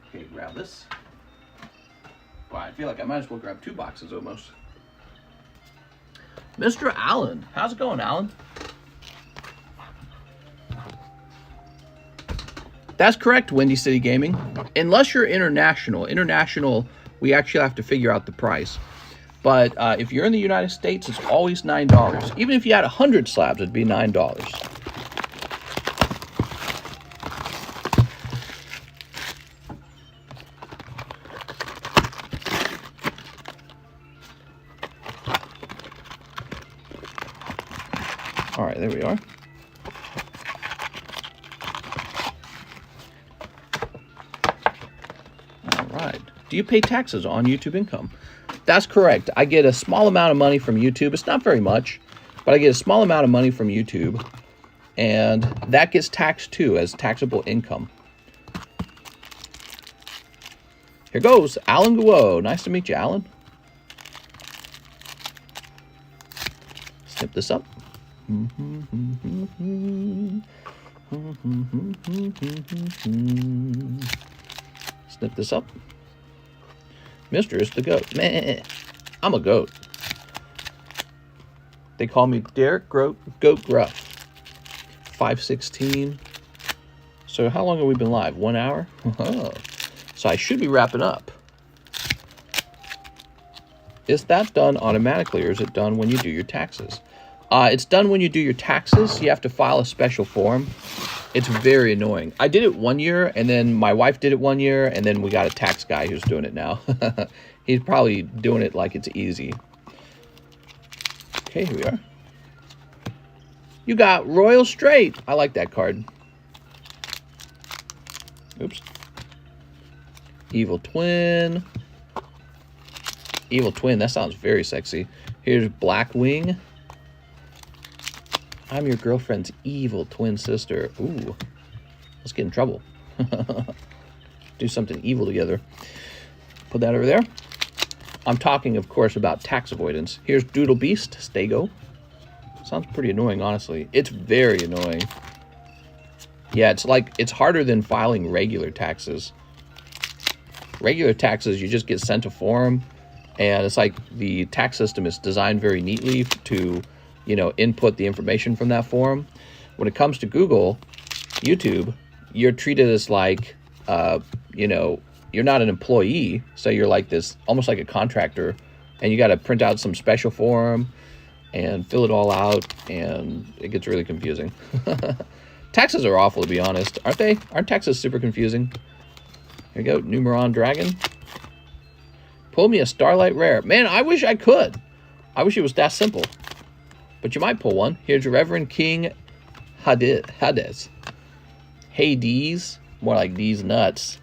Okay, grab this. Wow, I feel like I might as well grab 2 boxes almost. Mr. Allen. How's it going, Alan? That's correct, Windy City Gaming. Unless you're international. International, we actually have to figure out the price. But if you're in the United States, it's always $9. Even if you had 100 slabs, it'd be $9. All right, there we are. All right. Do you pay taxes on YouTube income? That's correct. I get a small amount of money from YouTube. It's not very much, but I get a small amount of money from YouTube, and that gets taxed too as taxable income. Here goes Alan Guo. Nice to meet you, Alan. Snip this up. Snip this up. Mr. is the goat. Meh. I'm a goat. They call me Derek Goat Gruff. 5:16. So how long have we been live? 1 hour? So I should be wrapping up. Is that done automatically, or is it done when you do your taxes? It's done when you do your taxes. You have to file a special form. It's very annoying. I did it 1 year, and then my wife did it 1 year, and then we got a tax guy who's doing it now. He's probably doing it like it's easy. Okay, here we are. You got Royal Straight. I like that card. Oops. Evil Twin. Evil Twin, that sounds very sexy. Here's Black Wing. I'm your girlfriend's evil twin sister. Ooh, let's get in trouble. Do something evil together. Put that over there. I'm talking, of course, about tax avoidance. Here's Doodle Beast, Stego. Sounds pretty annoying, honestly. It's very annoying. Yeah, it's harder than filing regular taxes. Regular taxes, you just get sent a form, and it's like the tax system is designed very neatly to, you know, input the information from that form. When it comes to Google, YouTube, you're treated as like, you know, you're not an employee, so you're like this, almost like a contractor, and you got to print out some special form and fill it all out, and it gets really confusing. Taxes are awful, to be honest. Aren't they? Aren't taxes super confusing? Here we go, Numeron Dragon. Pull me a Starlight Rare. Man, I wish I could. I wish it was that simple. But you might pull one. Here's your Reverend King Hades. Hades, more like these nuts.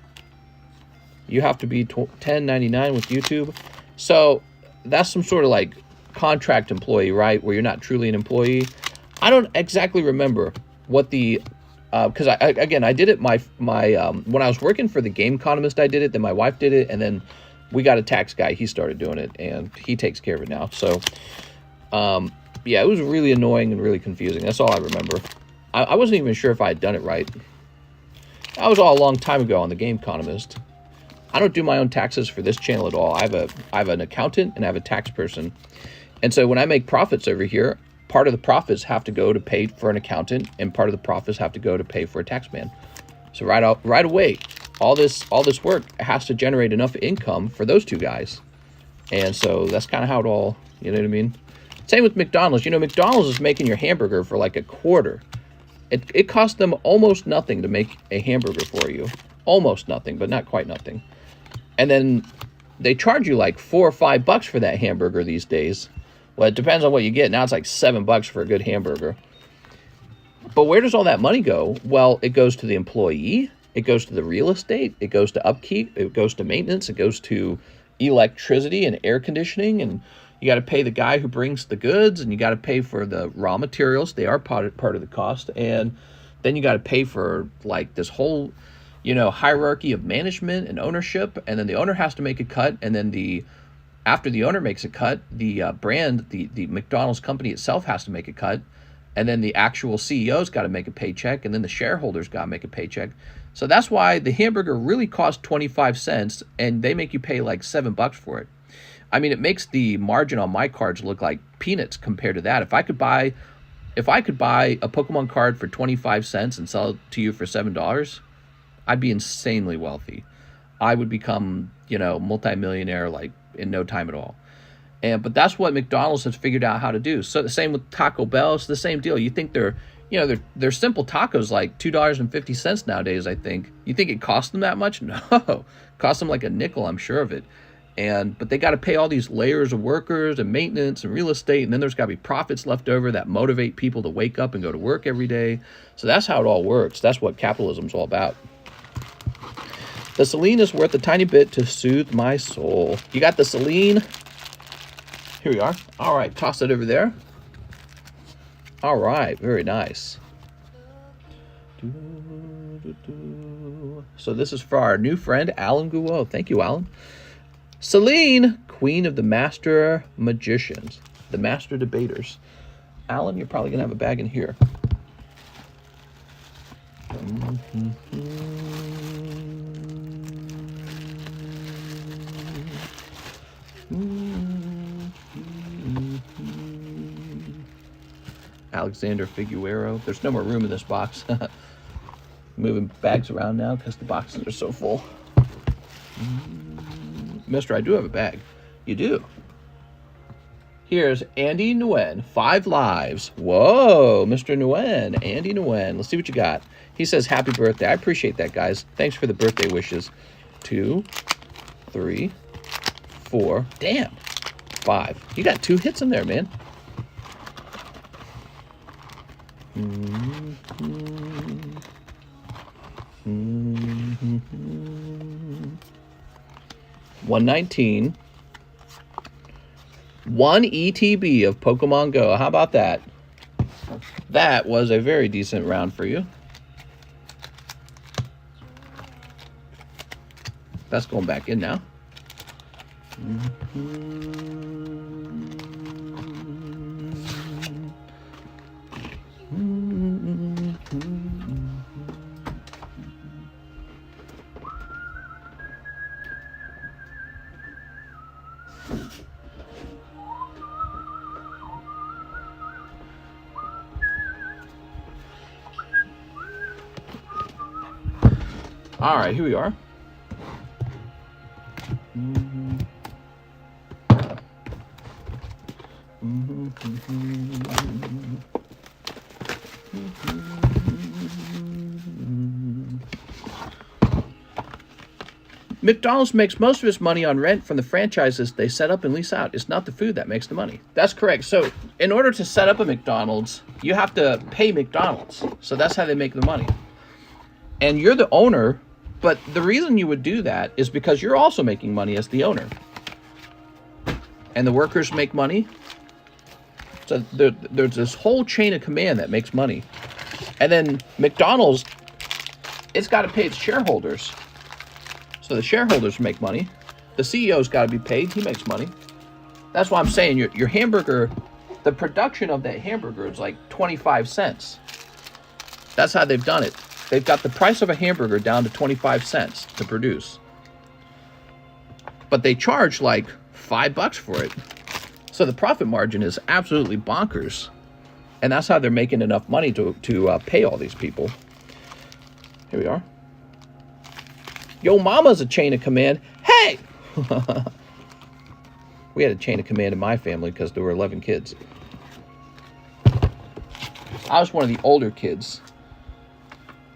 You have to be $10.99 with YouTube. So that's some sort of like contract employee, right? Where you're not truly an employee. I don't exactly remember what the, because I did it when I was working for the Game Economist, I did it, then my wife did it, and then we got a tax guy, he started doing it, and he takes care of it now. So, yeah, it was really annoying and really confusing. That's all I remember. I wasn't even sure if I had done it right. That was all a long time ago on the Game Economist. I don't do my own taxes for this channel at all. I have an accountant and I have a tax person. And so when I make profits over here, part of the profits have to go to pay for an accountant, and part of the profits have to go to pay for a tax man. So right away, all this work has to generate enough income for those two guys. And so that's kind of how it all, you know what I mean? Same with McDonald's. You know, McDonald's is making your hamburger for like a quarter. It costs them almost nothing to make a hamburger for you. Almost nothing, but not quite nothing. And then they charge you like $4 or $5 for that hamburger these days. Well, it depends on what you get. Now it's like $7 for a good hamburger. But where does all that money go? Well, it goes to the employee. It goes to the real estate. It goes to upkeep. It goes to maintenance. It goes to electricity and air conditioning. And you got to pay the guy who brings the goods. And you got to pay for the raw materials. They are part of the cost. And then you got to pay for like this whole, you know, hierarchy of management and ownership. And then the owner has to make a cut. And then after the owner makes a cut, the brand, the McDonald's company itself has to make a cut. And then the actual CEO's got to make a paycheck. And then the shareholders got to make a paycheck. So that's why the hamburger really costs 25 cents. And they make you pay like $7 for it. I mean, it makes the margin on my cards look like peanuts compared to that. If I could buy a Pokemon card for 25 cents and sell it to you for $7, I'd be insanely wealthy. I would become, you know, multimillionaire like in no time at all. But that's what McDonald's has figured out how to do. So the same with Taco Bell. It's the same deal. You think they're simple tacos like $2.50 nowadays, I think. You think it costs them that much? No. It costs them like a nickel, I'm sure of it. But they got to pay all these layers of workers and maintenance and real estate, and then there's got to be profits left over that motivate people to wake up and go to work every day. So that's how it all works. That's what capitalism's all about. The Celine is worth a tiny bit to soothe my soul. You got the Celine. Here we are. All right, toss it over there. All right, very nice. So this is for our new friend, Alan Guo. Thank you, Alan. Celine, queen of the master magicians, the master debaters. Alan, you're probably going to have a bag in here. Alexander Figueroa. There's no more room in this box. Moving bags around now because the boxes are so full. Mister, I do have a bag. You do. Here's Andy Nguyen, 5 lives. Whoa, Mr. Nguyen, Andy Nguyen. Let's see what you got. He says, happy birthday. I appreciate that, guys. Thanks for the birthday wishes. 2, 3, 4. Damn. 5. You got 2 hits in there, man. 119. 1 ETB of Pokemon Go. How about that? That was a very decent round for you. That's going back in now. All right, here we are. McDonald's makes most of its money on rent from the franchises they set up and lease out. It's not the food that makes the money. That's correct. So in order to set up a McDonald's, you have to pay McDonald's. So that's how they make the money. And you're the owner, but the reason you would do that is because you're also making money as the owner. And the workers make money. So there's this whole chain of command that makes money. And then McDonald's, it's got to pay its shareholders. So the shareholders make money. The CEO's got to be paid. He makes money. That's why I'm saying your hamburger, the production of that hamburger is like 25 cents. That's how they've done it. They've got the price of a hamburger down to 25 cents to produce. But they charge like $5 for it. So the profit margin is absolutely bonkers. And that's how they're making enough money to pay all these people. Here we are. Yo mama's a chain of command. Hey! We had a chain of command in my family because there were 11 kids. I was one of the older kids.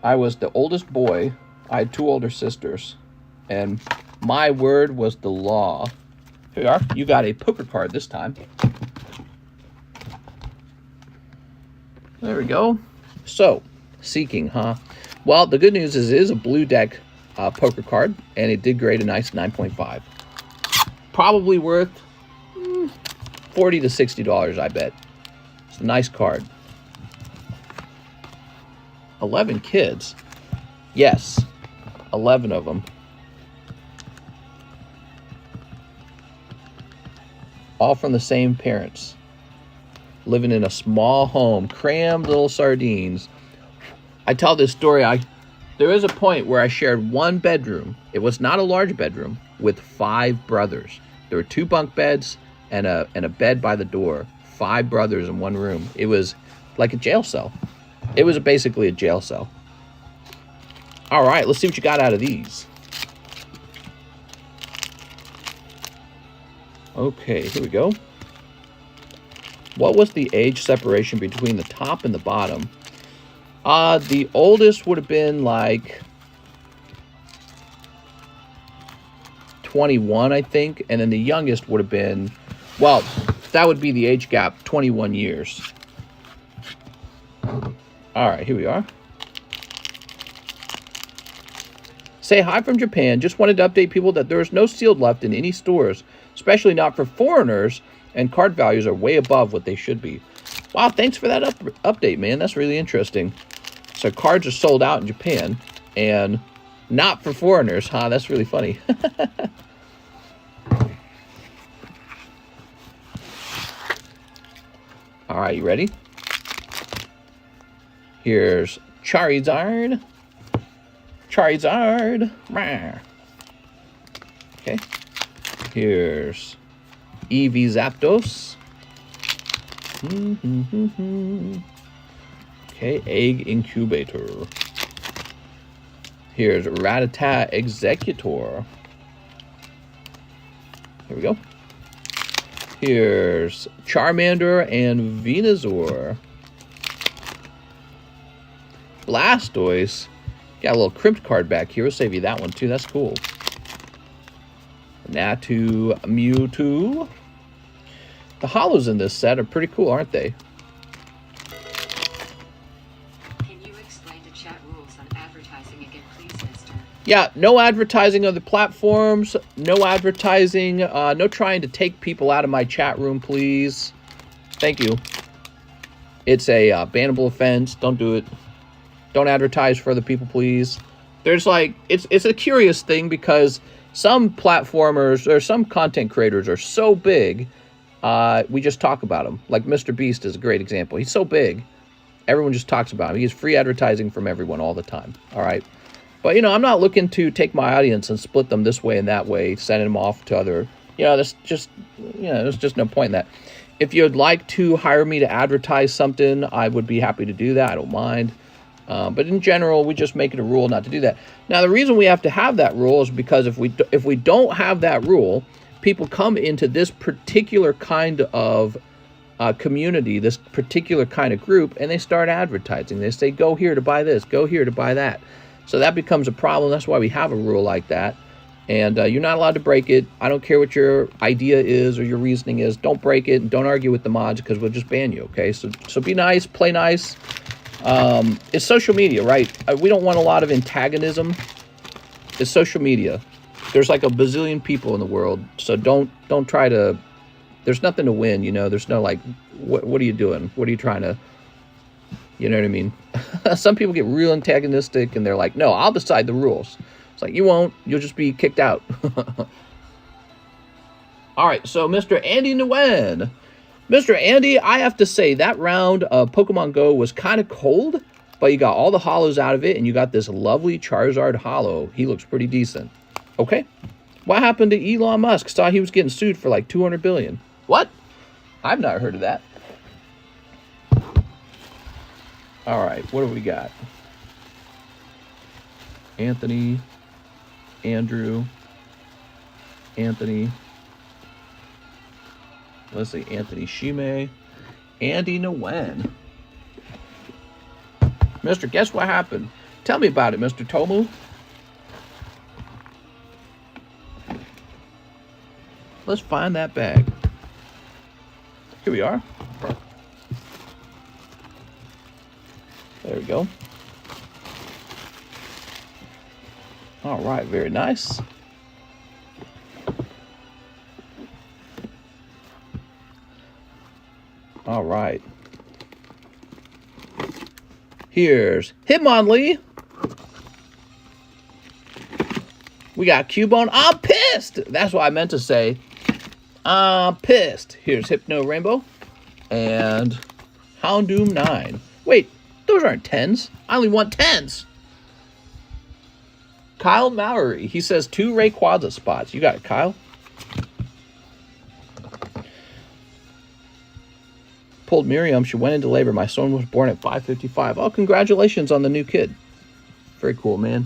I was the oldest boy. I had 2 older sisters. And my word was the law. Here we are. You got a poker card this time. There we go. So, seeking, huh? Well, the good news is it is a blue deck poker card, and it did grade a nice 9.5. Probably worth $40 to $60, I bet. It's a nice card. 11 kids. Yes, 11 of them. All from the same parents. Living in a small home, crammed little sardines. I tell this story, there is a point where I shared one bedroom. It was not a large bedroom with 5 brothers. There were 2 bunk beds and a bed by the door. 5 brothers in one room. It was like a jail cell. It was basically a jail cell. All right, let's see what you got out of these. Okay, here we go. What was the age separation between the top and the bottom? The oldest would have been like 21, I think. And then the youngest would have been, well, that would be the age gap, 21 years. All right, here we are. Say hi from Japan. Just wanted to update people that there is no sealed left in any stores, especially not for foreigners, and card values are way above what they should be. Wow, thanks for that update, man. That's really interesting. So cards are sold out in Japan, and not for foreigners, huh? That's really funny. All right, you ready? Here's Charizard. Charizard. Okay. Here's Eevee Zapdos. Okay, Egg Incubator. Here's Rattata Executor. Here we go. Here's Charmander and Venusaur. Blastoise. Got a little crimped card back here. We'll save you that one too. That's cool. Natu, Mewtwo. The holos in this set are pretty cool, aren't they? Can you explain the chat rules on advertising again, please, Mister? Yeah, no advertising of the platforms. No advertising. No trying to take people out of my chat room, please. Thank you. It's a bannable offense. Don't do it. Don't advertise for other people, please. There's like, it's a curious thing because some platformers or some content creators are so big, we just talk about them. Like Mr. Beast is a great example. He's so big, everyone just talks about him. He gets free advertising from everyone all the time. All right. But, you know, I'm not looking to take my audience and split them this way and that way, sending them off to other, you know, there's just no point in that. If you'd like to hire me to advertise something, I would be happy to do that. I don't mind. But in general, we just make it a rule not to do that. Now, the reason we have to have that rule is because if we don't have that rule, people come into this particular kind of community, this particular kind of group, and they start advertising. They say, go here to buy this, go here to buy that. So that becomes a problem. That's why we have a rule like that. And you're not allowed to break it. I don't care what your idea is or your reasoning is. Don't break it and don't argue with the mods because we'll just ban you, okay? So be nice, play nice. It's social media, right? We don't want a lot of antagonism. It's social media. There's like a bazillion people in the world, so don't try to. There's nothing to win, you know. There's no like, what are you doing? What are you trying to? You know what I mean? Some people get real antagonistic, and they're like, "No, I'll decide the rules." It's like, you won't. You'll just be kicked out. All right, so Mr. Andy Nguyen. Mr. Andy, I have to say, that round of Pokemon Go was kind of cold, but you got all the hollows out of it, and you got this lovely Charizard hollow. He looks pretty decent. Okay. What happened to Elon Musk? Saw he was getting sued for like $200 billion. What? I've not heard of that. All right, what do we got? Anthony, Andrew, Anthony. Let's see, Anthony Shime, Andy Nguyen. Mr. Guess what happened? Tell me about it, Mr. Tomu. Let's find that bag. Here we are. There we go. All right, very nice. All right. Here's Hitmonlee. We got Cubone. I'm pissed. That's what I meant to say. I'm pissed. Here's Hypno Rainbow. And Houndoom 9. Wait, those aren't 10s. I only want 10s. Kyle Mallory. He says 2 Rayquaza spots. You got it, Kyle. Pulled Miriam. She went into labor. My son was born at 5:55. Oh, congratulations on the new kid. Very cool, man.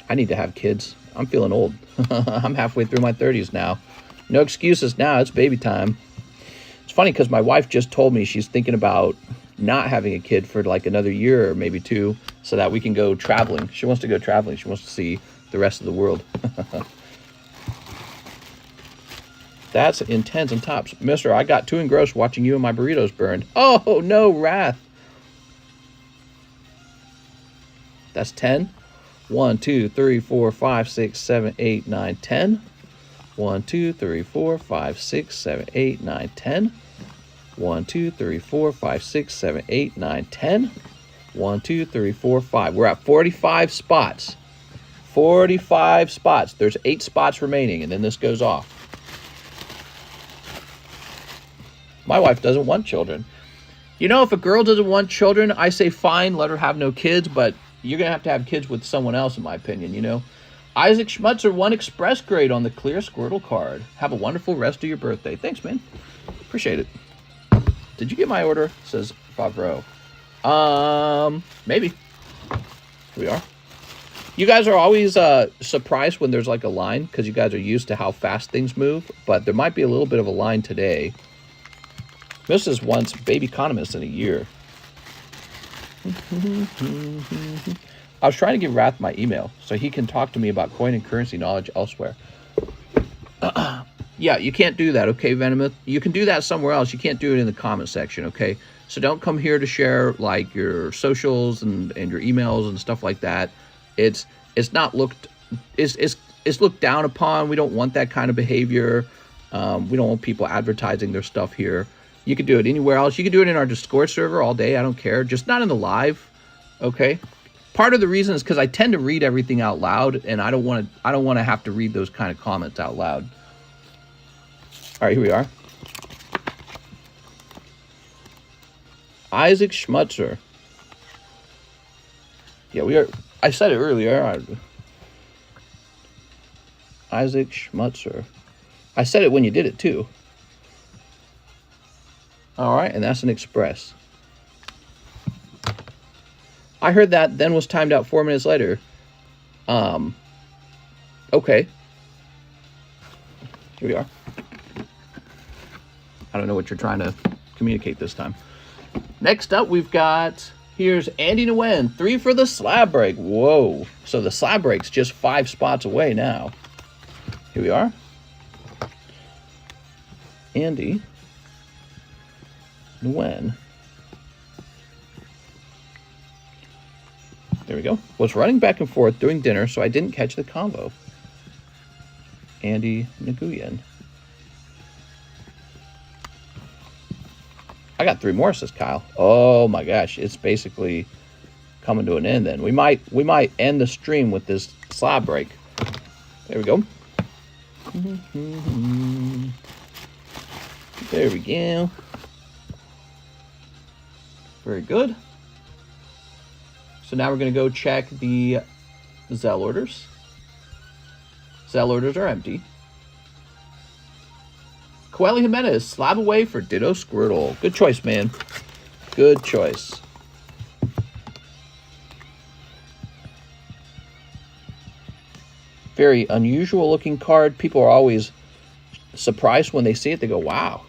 I need to have kids. I'm feeling old. I'm halfway through my 30s now. No excuses now. It's baby time. It's funny because my wife just told me she's thinking about not having a kid for like another year or maybe 2 so that we can go traveling. She wants to go traveling. She wants to see the rest of the world. That's intense and tops. Mister, I got too engrossed watching you and my burritos burned. Oh, no, Wrath. That's 10. 1, 2, 3, 4, 5, 6, 7, 8, 9, 10. 1, 2, 3, 4, 5, 6, 7, 8, 9, 10. 1, 2, 3, 4, 5, 6, 7, 8, 9, 10. 1, 2, 3, 4, 5. We're at 45 spots. 45 spots. There's 8 spots remaining, and then this goes off. My wife doesn't want children. You know, if a girl doesn't want children, I say fine, let her have no kids, but you're going to have kids with someone else, in my opinion, you know. Isaac Schmutzer, 1 express grade on the clear Squirtle card. Have a wonderful rest of your birthday. Thanks, man. Appreciate it. Did you get my order? Says Favreau. Maybe. Here we are. You guys are always surprised when there's like a line because you guys are used to how fast things move, but there might be a little bit of a line today. Mrs. wants baby economist in a year. I was trying to give Wrath my email so he can talk to me about coin and currency knowledge elsewhere. Yeah, you can't do that, okay, Venomous? You can do that somewhere else. You can't do it in the comment section, okay? So don't come here to share like your socials and your emails and stuff like that. It's not looked it's looked down upon. We don't want that kind of behavior. We don't want people advertising their stuff here. You could do it anywhere else. You could do it in our Discord server all day. I don't care. Just not in the live. Okay. Part of the reason is because I tend to read everything out loud, and I don't want to have to read those kind of comments out loud. All right, here we are. Isaac Schmutzer. Yeah, we are. I said it earlier. Isaac Schmutzer. I said it when you did it too. All right, and that's an express. I heard that, then was timed out 4 minutes later. Okay. Here we are. I don't know what you're trying to communicate this time. Next up, we've got, here's Andy Nguyen, 3 for the slab break. Whoa. So the slab break's just 5 spots away now. Here we are. Andy Nguyen. There we go. Was running back and forth during dinner, so I didn't catch the convo. Andy Nguyen. I got 3 more, says Kyle. Oh my gosh, it's basically coming to an end then. We might end the stream with this slab break. There we go. There we go. Very good. So now we're going to go check the ZELLE orders. ZELLE orders are empty. Coeli Jimenez, SLAB-AWAY for Ditto Squirtle. Good choice, man. Good choice. Very unusual looking card. People are always surprised when they see it. They go, wow.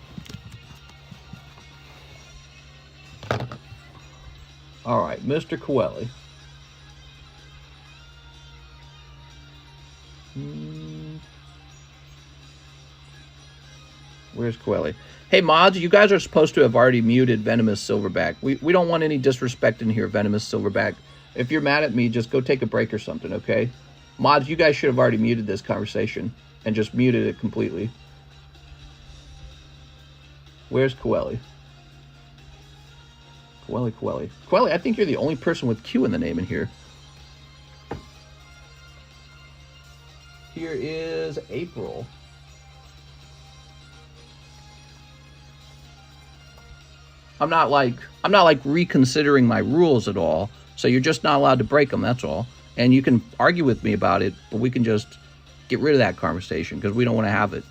All right, Mr. Coeli. Where's Coeli? Hey, mods, you guys are supposed to have already muted Venomous Silverback. We don't want any disrespect in here, Venomous Silverback. If you're mad at me, just go take a break or something, okay? Mods, you guys should have already muted this conversation and just muted it completely. Where's Coeli? Coeli. Coeli, I think you're the only person with Q in the name in here. Here is April. I'm not like reconsidering my rules at all. So you're just not allowed to break them, that's all. And you can argue with me about it, but we can just get rid of that conversation because we don't want to have it.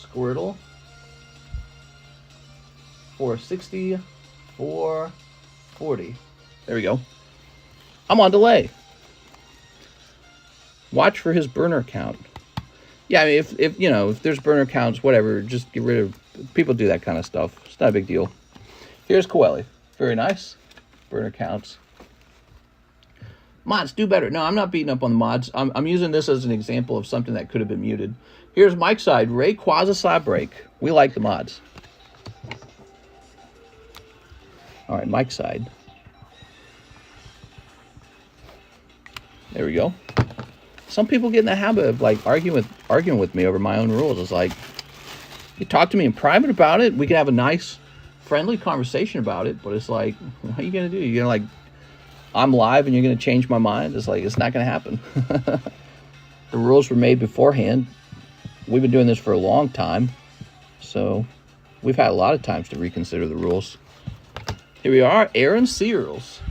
Squirtle. 460, 440. There we go. I'm on delay. Watch for his burner count. Yeah, I mean, if you know, if there's burner counts, whatever, just get rid of. People do that kind of stuff. It's not a big deal. Here's Coeli. Very nice. Burner counts. Mods, do better. No, I'm not beating up on the mods. I'm using this as an example of something that could have been muted. Here's Mike's side. Rayquaza slab break. We like the mods. All right, Mike's side. There we go. Some people get in the habit of like arguing with me over my own rules. It's like, you talk to me in private about it. We can have a nice, friendly conversation about it. But it's like, what are you gonna do? You're gonna like, I'm live and you're gonna change my mind? It's like, it's not gonna happen. The rules were made beforehand. We've been doing this for a long time, so we've had a lot of times to reconsider the rules. Here we are, Aaron Searles.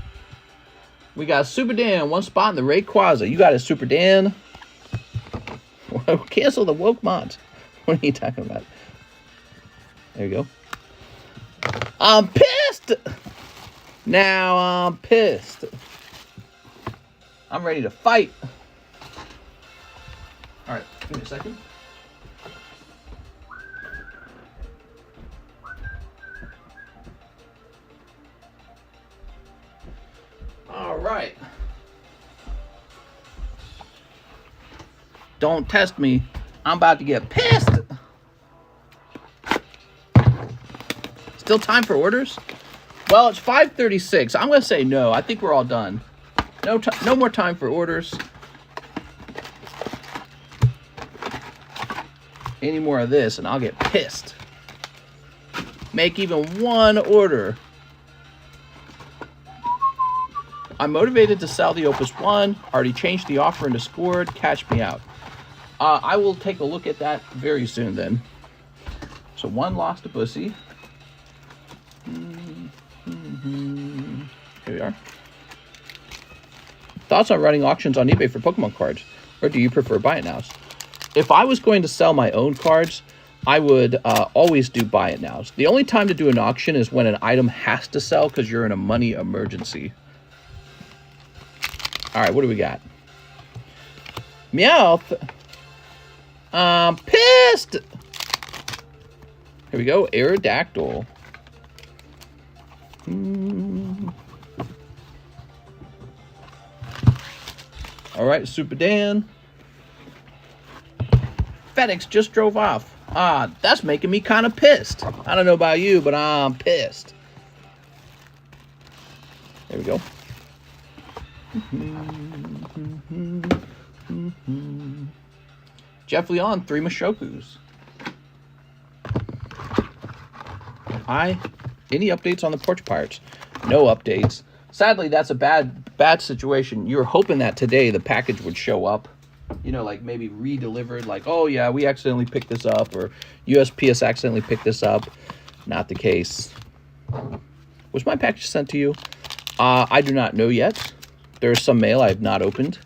We got Super Dan, 1 spot in the Rayquaza. You got it, Super Dan. Cancel the woke mods. What are you talking about? There you go. I'm pissed. Now I'm pissed. I'm ready to fight. All right, give me a second. All right. Don't test me. I'm about to get pissed. Still time for orders? Well, it's 5:36. I'm going to say no. I think we're all done. No more time for orders. any more of this and I'll get pissed. Make even one order. I'm motivated to sell the Opus 1. Already changed the offer into scored. Catch me out. I will take a look at that very soon then. So one lost to Bussy. Here we are. Thoughts on running auctions on eBay for Pokemon cards? Or do you prefer buy it nows? If I was going to sell my own cards, I would always do buy it nows. The only time to do an auction is when an item has to sell because you're in a money emergency. All right, what do we got? Meowth. I'm pissed. Here we go. Aerodactyl. All right, Super Dan. FedEx just drove off. That's making me kind of pissed. I don't know about you, but I'm pissed. There we go. Jeff Leon, 3 Mashokus. Any updates on the Porch Pirates? No updates. Sadly, that's a bad situation. You were hoping that today the package would show up. You know, like maybe re-delivered, like, oh yeah, we accidentally picked this up, or USPS accidentally picked this up. Not the case. Was my package sent to you? I do not know yet. There's some mail I have not opened.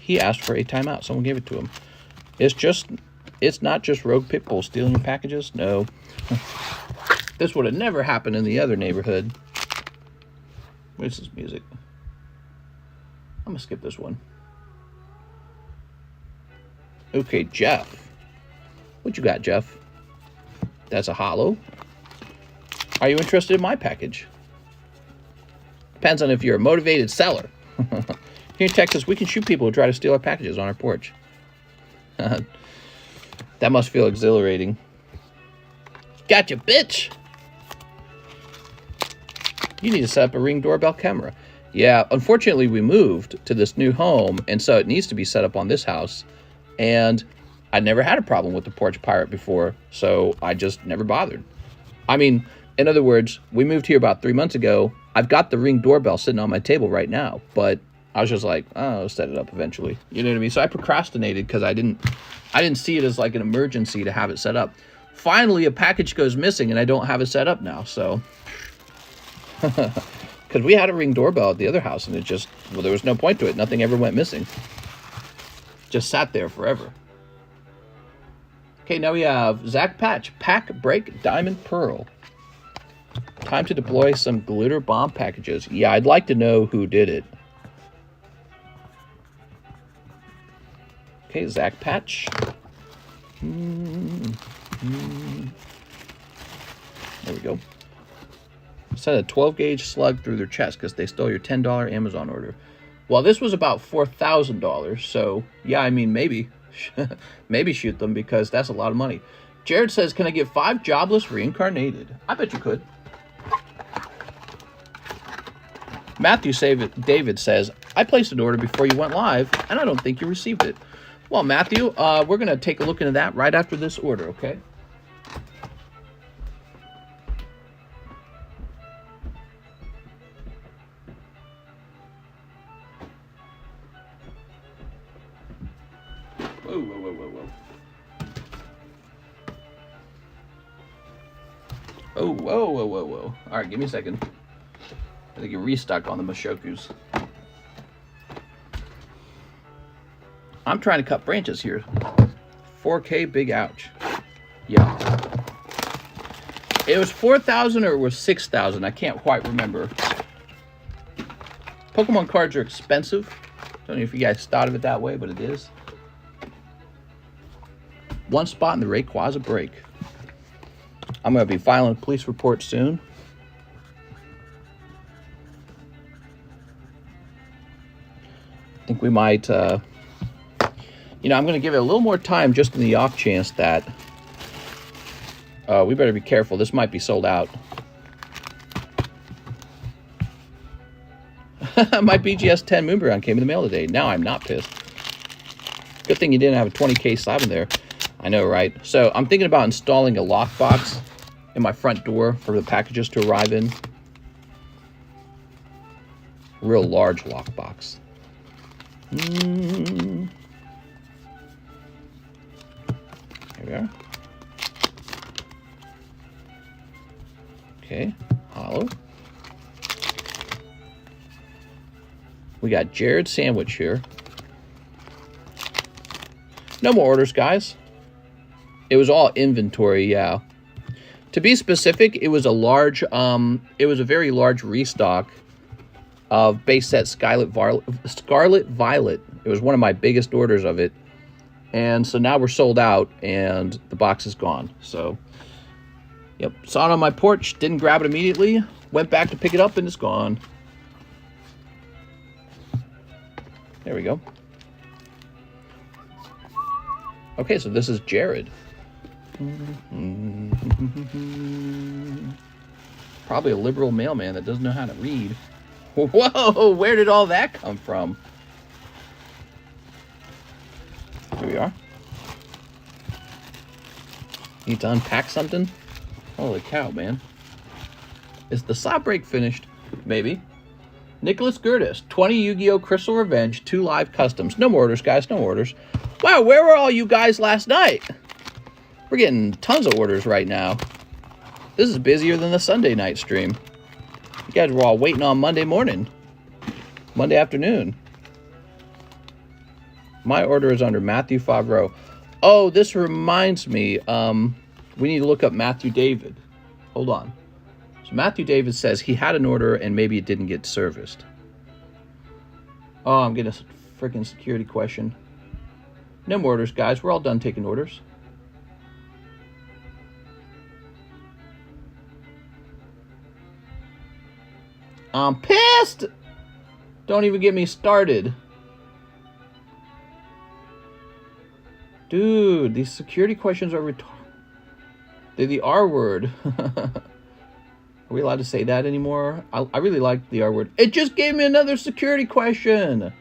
He asked for a timeout. Someone gave it to him. It's not just rogue pitbull stealing your packages. No. This would have never happened in the other neighborhood. Where's this music? I'm going to skip this one. Okay, Jeff. What you got, Jeff? That's a holo. Are you interested in my package? Depends on if you're a motivated seller. Here in Texas, we can shoot people who try to steal our packages on our porch. That must feel exhilarating. Gotcha, bitch! You need to set up a Ring doorbell camera. Yeah, unfortunately, we moved to this new home, and so it needs to be set up on this house. And I never had a problem with the Porch Pirate before, so I just never bothered. I mean, in other words, we moved here about 3 months ago. I've got the Ring doorbell sitting on my table right now, but I was just like, oh, I'll set it up eventually. You know what I mean? So I procrastinated because I didn't see it as like an emergency to have it set up. Finally, a package goes missing and I don't have it set up now, so. Because we had a Ring doorbell at the other house and it just, well, there was no point to it. Nothing ever went missing. Just sat there forever. Okay, now we have Zach Patch, Pack Break Diamond Pearl. Time to deploy some glitter bomb packages. Yeah, I'd like to know who did it. Okay, Zach Patch. There we go. Sent a 12-gauge slug through their chest because they stole your $10 Amazon order. Well, this was about $4,000, so yeah, I mean, maybe. Maybe shoot them because that's a lot of money. Jared says, can I get 5 jobless reincarnated? I bet you could. David says, I placed an order before you went live, and I don't think you received it. Well, Matthew, we're going to take a look into that right after this order, okay? Whoa, whoa, whoa, whoa, whoa. Oh, whoa, whoa, whoa, whoa. All right, give me a second. I think you're restuck on the Mashokus. I'm trying to cut branches here. 4K, big ouch. Yeah. It was 4,000 or it was 6,000. I can't quite remember. Pokemon cards are expensive. Don't know if you guys thought of it that way, but it is. One spot in the Rayquaza break. I'm going to be filing a police report soon. I think we might, you know, I'm going to give it a little more time just in the off chance that we better be careful. This might be sold out. My BGS 10 Moonbrand came in the mail today. Now I'm not pissed. Good thing you didn't have a 20K slab in there. I know, right? So I'm thinking about installing a lockbox in my front door for the packages to arrive in. Real large lockbox. Here we are. Okay, hollow. We got Jared Sandwich here. No more orders, guys. It was all inventory, yeah. To be specific, it was a large, it was a very large restock of base set Scarlet Violet. It was one of my biggest orders of it. And so now we're sold out and the box is gone. So, yep, saw it on my porch, didn't grab it immediately, went back to pick it up and it's gone. There we go. Okay, so this is Jared. Probably a liberal mailman that doesn't know how to read. Whoa, where did all that come from? Here we are. Need to unpack something? Holy cow, man. Is the slab break finished? Maybe. Nicholas Gertis, 20 Yu-Gi-Oh! Crystal Revenge, 2 live customs. No more orders, guys, no orders. Wow, where were all you guys last night? We're getting tons of orders right now. This is busier than the Sunday night stream. You guys were all waiting on Monday morning. Monday afternoon. My order is under Matthew Favreau. Oh, this reminds me. We need to look up Matthew David. Hold on. So Matthew David says he had an order and maybe it didn't get serviced. Oh, I'm getting a freaking security question. No more orders, guys. We're all done taking orders. I'm pissed! Don't even get me started. Dude, these security questions are retarded. They're the R word. Are we allowed to say that anymore? I really like the R word. It just gave me another security question.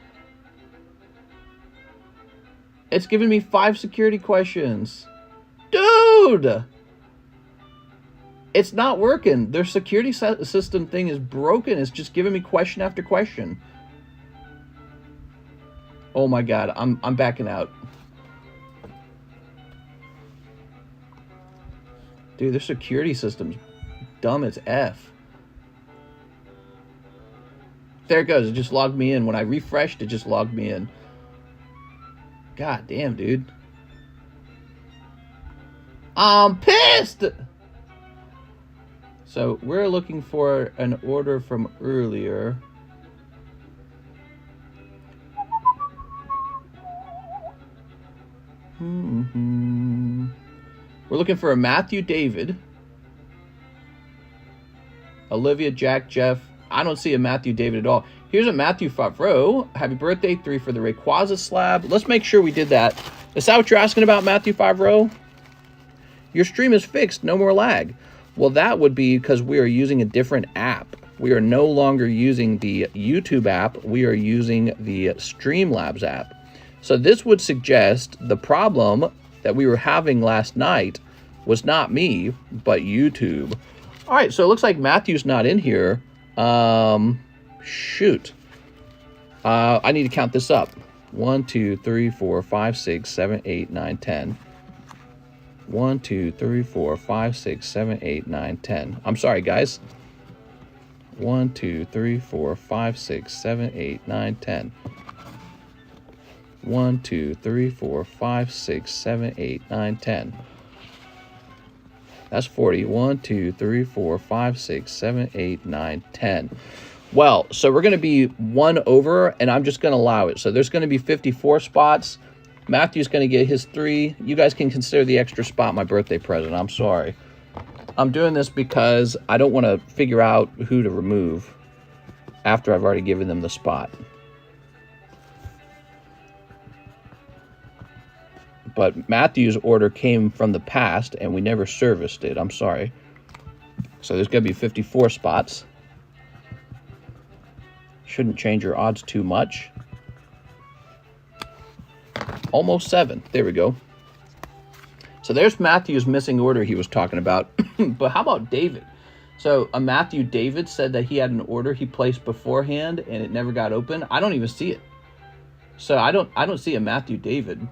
It's giving me 5 security questions. Dude! It's not working. Their security system thing is broken. It's just giving me question after question. Oh my god, I'm backing out. Dude, their security system's dumb as F. There it goes. It just logged me in. When I refreshed, it just logged me in. God damn, dude. I'm pissed! So, we're looking for an order from earlier. We're looking for a Matthew David. Olivia, Jack, Jeff. I don't see a Matthew David at all. Here's a Matthew Favreau. Happy birthday, 3 for the Rayquaza slab. Let's make sure we did that. Is that what you're asking about, Matthew Favreau? Your stream is fixed. No more lag. Well, that would be because we are using a different app. We are no longer using the YouTube app. We are using the Streamlabs app. So this would suggest the problem that we were having last night was not me, but YouTube. All right, so it looks like Matthew's not in here. Shoot. I need to count this up. 1, 2, 3, 4, 5, 6, 7, 8, 9, 10. 1, 2, 3, 4, 5, 6, 7, 8, 9, 10. I'm sorry, guys. 1, 2, 3, 4, 5, 6, 7, 8, 9, 10. 1, 2, 3, 4, 5, 6, 7, 8, 9, 10. That's 40. 1, 2, 3, 4, 5, 6, 7, 8, 9, 10. Well, so we're going to be 1 over, and I'm just going to allow it. So there's going to be 54 spots. Matthew's going to get his 3. You guys can consider the extra spot my birthday present. I'm sorry. I'm doing this because I don't want to figure out who to remove after I've already given them the spot. But Matthew's order came from the past, and we never serviced it. I'm sorry. So there's going to be 54 spots. Shouldn't change your odds too much. Almost 7. There we go. So there's Matthew's missing order he was talking about. But how about David? So a Matthew David said that he had an order he placed beforehand and it never got open. I don't even see it. So I don't see a Matthew David.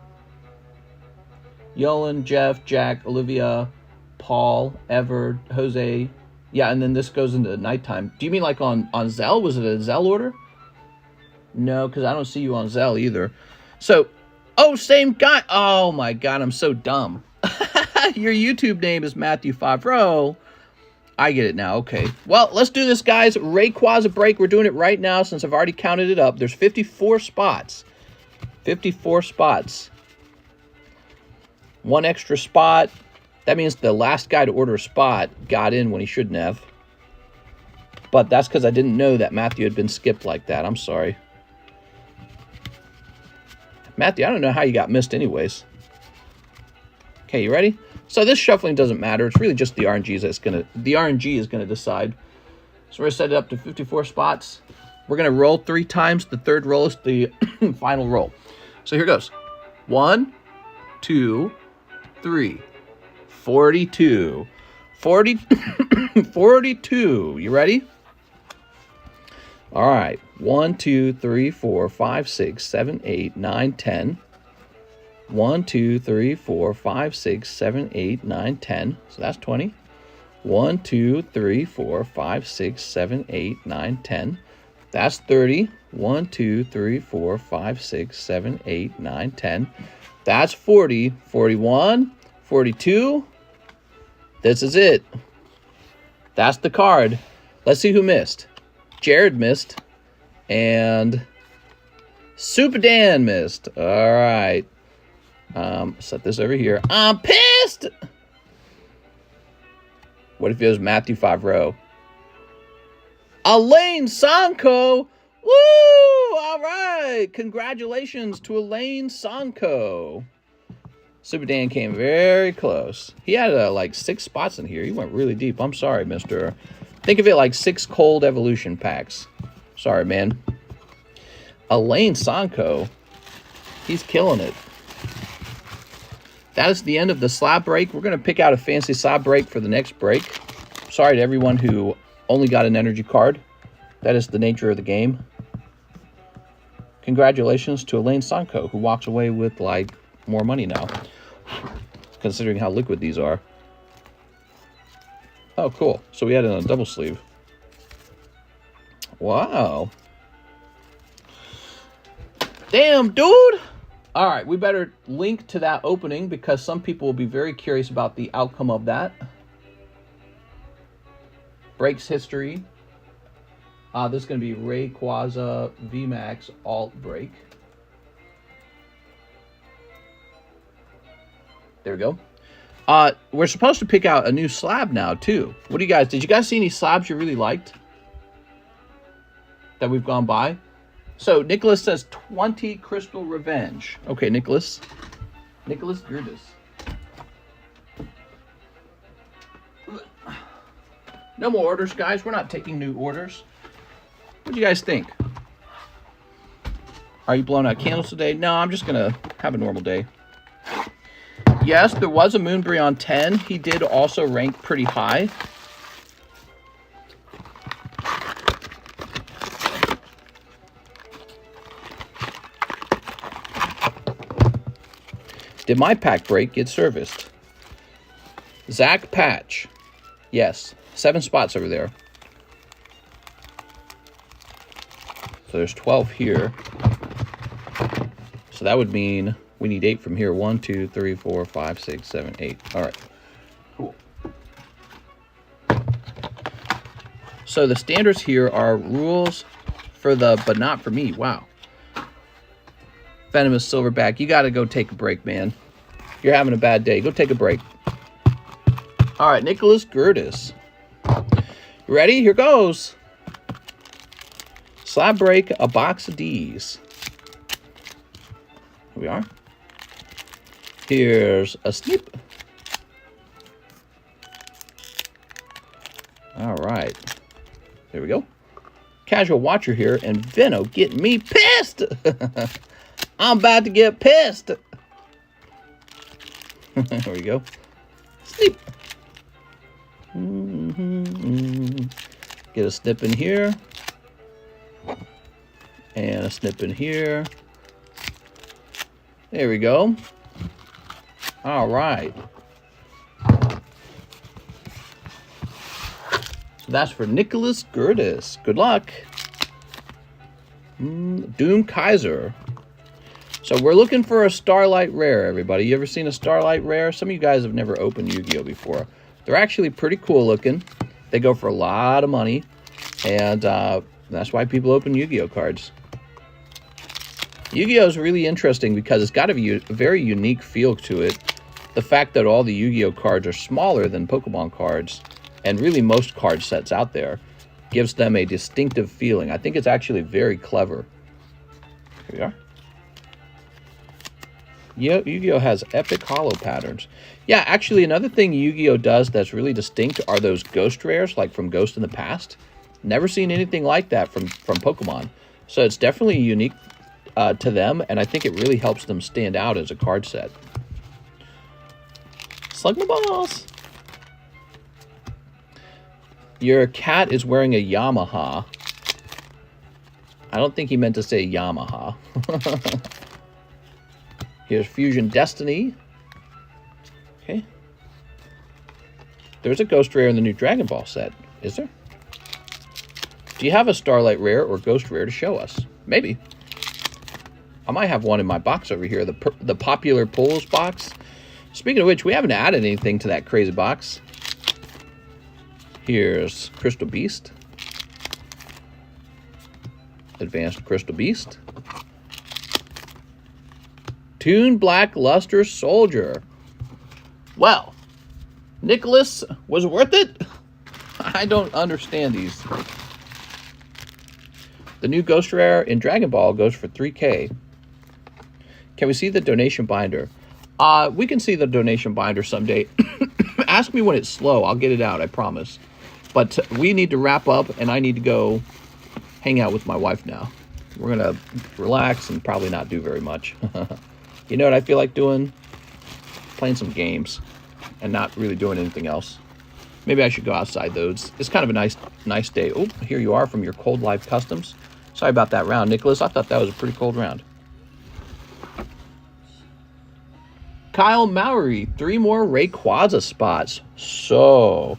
Yolan, Jeff, Jack, Olivia, Paul, Ever, Jose. Yeah, and then this goes into nighttime. Do you mean like on Zelle? Was it a Zelle order? No, because I don't see you on Zelle either. So, oh, same guy. Oh my God, I'm so dumb. Your YouTube name is Matthew Favreau. I get it now. Okay. Well, let's do this, guys. Rayquaza break. We're doing it right now since I've already counted it up. There's 54 spots. 54 spots. One extra spot. That means the last guy to order a spot got in when he shouldn't have. But that's because I didn't know that Matthew had been skipped like that. I'm sorry. Matthew, I don't know how you got missed anyways. Okay, you ready? So this shuffling doesn't matter. It's really just the RNG is gonna decide. So we're gonna set it up to 54 spots. We're gonna roll 3 times. The third roll is the final roll. So here goes. 1, 2, 3. 42. 42. You ready? All right. 1, 2, 3, 4, 5, 6, 7, 8, 9, 10. 1, 2, 3, 4, 5, 6, 7, 8, 9, 10. So that's 20. 1, 2, 3, 4, 5, 6, 7, 8, 9, 10. That's 30. 1, 2, 3, 4, 5, 6, 7, 8, 9, 10. That's 40. 41. 42. This is it. That's the card. Let's see who missed. Jared missed. And Super Dan missed. All right. Set this over here. I'm pissed. What if it was Matthew Favreau? Elaine Sanko. Woo! All right. Congratulations to Elaine Sanko. Super Dan came very close. He had like 6 spots in here. He went really deep. I'm sorry, mister. Think of it like 6 cold evolution packs. Sorry, man. Elaine Sanko. He's killing it. That is the end of the slab break. We're going to pick out a fancy slab break for the next break. Sorry to everyone who only got an energy card. That is the nature of the game. Congratulations to Elaine Sanko, who walks away with, like, more money now, considering how liquid these are. Oh, cool. So we had it on a double sleeve. Wow. Damn, dude. All right, we better link to that opening because some people will be very curious about the outcome of that. Breaks history. This is going to be Rayquaza VMAX alt break. There we go. We're supposed to pick out a new slab now, too. What do you guys... Did you guys see any slabs you really liked that we've gone by? So, Nicholas says 20 Crystal Revenge. Okay, Nicholas. Nicholas Gerdes. No more orders, guys. We're not taking new orders. What do you guys think? Are you blowing out candles today? No, I'm just going to have a normal day. Yes, there was a Moonbury on 10. He did also rank pretty high. Did my pack break get serviced? Zach Patch. Yes, 7 spots over there. So there's 12 here. So that would mean we need 8 from here. 1, 2, 3, 4, 5, 6, 7, 8. All right. Cool. So the standards here are rules for the, but not for me. Wow. Venomous Silverback, you got to go take a break, man. You're having a bad day. Go take a break. All right, Nicholas Gerdes. You ready? Here goes. Slab break, a box of D's. Here we are. Here's a snip. All right. There we go. Casual watcher here, and Veno getting me pissed. I'm about to get pissed. There we go. Snip. Get a snip in here. And a snip in here. There we go. All right. So that's for Nicholas Gertis. Good luck. Doom Kaiser. So we're looking for a Starlight Rare, everybody. You ever seen a Starlight Rare? Some of you guys have never opened Yu-Gi-Oh before. They're actually pretty cool looking. They go for a lot of money. And that's why people open Yu-Gi-Oh cards. Yu-Gi-Oh is really interesting because it's got a very unique feel to it. The fact that all the Yu-Gi-Oh cards are smaller than Pokemon cards, and really most card sets out there, gives them a distinctive feeling. I think it's actually very clever. Here we are. Yu-Gi-Oh has epic hollow patterns. Yeah, actually another thing Yu-Gi-Oh does that's really distinct are those ghost rares, like from Ghost in the Past. Never seen anything like that from Pokemon. So it's definitely unique to them, and I think it really helps them stand out as a card set. Slug my balls. Your cat is wearing a Yamaha. I don't think he meant to say Yamaha. Here's Fusion Destiny. Okay. There's a Ghost Rare in the new Dragon Ball set. Is there? Do you have a Starlight Rare or Ghost Rare to show us? Maybe. I might have one in my box over here, the popular pulls box. Speaking of which, we haven't added anything to that crazy box. Here's Crystal Beast. Advanced Crystal Beast. Toon Black Luster Soldier. Well, Nicholas, was it worth it? I don't understand these. The new Ghost Rare in Dragon Ball goes for 3K. Can we see the donation binder? We can see the donation binder someday. Ask me when it's slow. I'll get it out, I promise. But we need to wrap up, and I need to go hang out with my wife now. We're going to relax and probably not do very much. You know what I feel like doing? Playing some games and not really doing anything else. Maybe I should go outside, though. It's kind of a nice day. Oh, here you are from your Cold Life Customs. Sorry about that round, Nicholas. I thought that was a pretty cold round. Kyle Mowry, 3 more Rayquaza spots. So,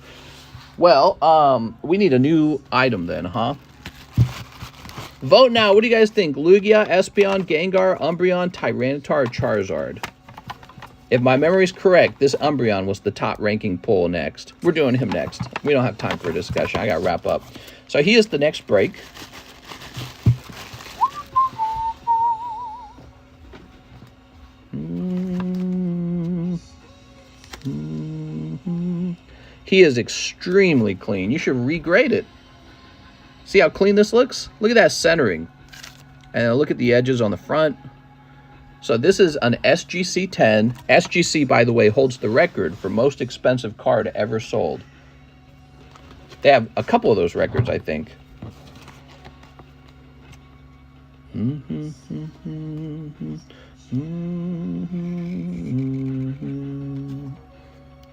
well, we need a new item then, huh? Vote now. What do you guys think? Lugia, Espeon, Gengar, Umbreon, Tyranitar, or Charizard? If my memory is correct, this Umbreon was the top ranking pull next. We're doing him next. We don't have time for a discussion. I got to wrap up. So he is the next break. He is extremely clean. You should regrade it. See how clean this looks? Look at that centering. And look at the edges on the front. So this is an SGC 10. SGC, by the way, holds the record for most expensive card ever sold. They have a couple of those records, I think.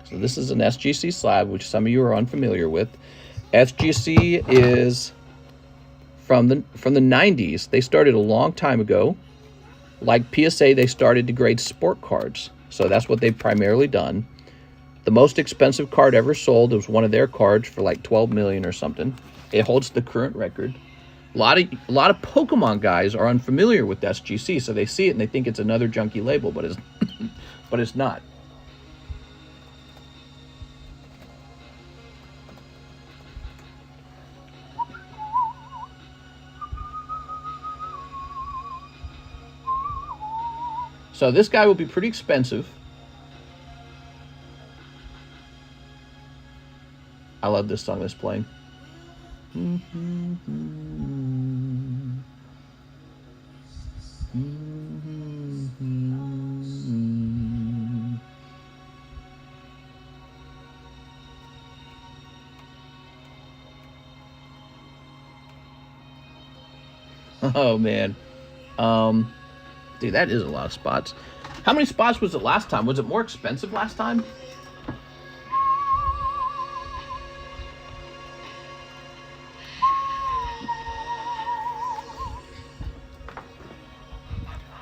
So this is an SGC slab, which some of you are unfamiliar with. SGC is from the 90s. They started a long time ago. Like PSA, they started to grade sport cards. So that's what they've primarily done. The most expensive card ever sold was one of their cards for like 12 million or something. It holds the current record. A lot of Pokemon guys are unfamiliar with SGC, so they see it and they think it's another junky label, but it's not. So this guy will be pretty expensive. I love this song that's playing. Oh man. Dude, that is a lot of spots. How many spots was it last time? Was it more expensive last time?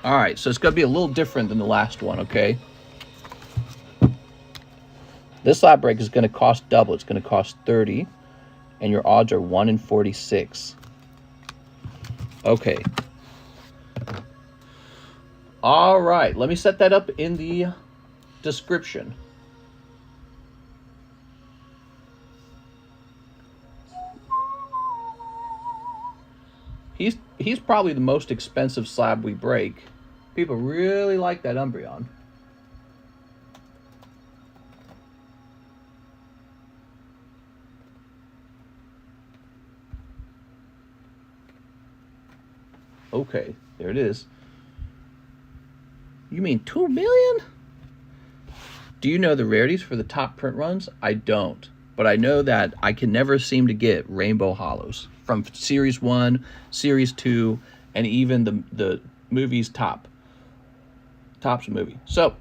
All right, so it's going to be a little different than the last one, okay? This slab break is going to cost double. It's going to cost 30, and your odds are 1 in 46. Okay. All right, let me set that up in the description. He's probably the most expensive slab we break. People really like that Umbreon. Okay, there it is. You mean 2 million? Do you know the rarities for the top print runs? I don't, but I know that I can never seem to get Rainbow Hollows from Series 1, Series 2, and even the movie's Topps movie. So,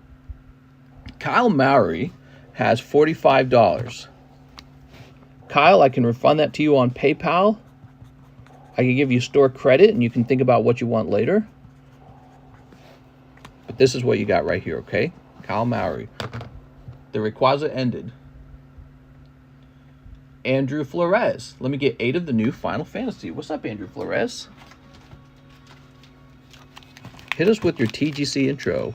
Kyle Mowry has $45. Kyle, I can refund that to you on PayPal. I can give you store credit, and you can think about what you want later. But this is what you got right here, okay? Kyle Mowry. The Rayquaza ended. Andrew Flores. Let me get 8 of the new Final Fantasy. What's up, Andrew Flores? Hit us with your TGC intro.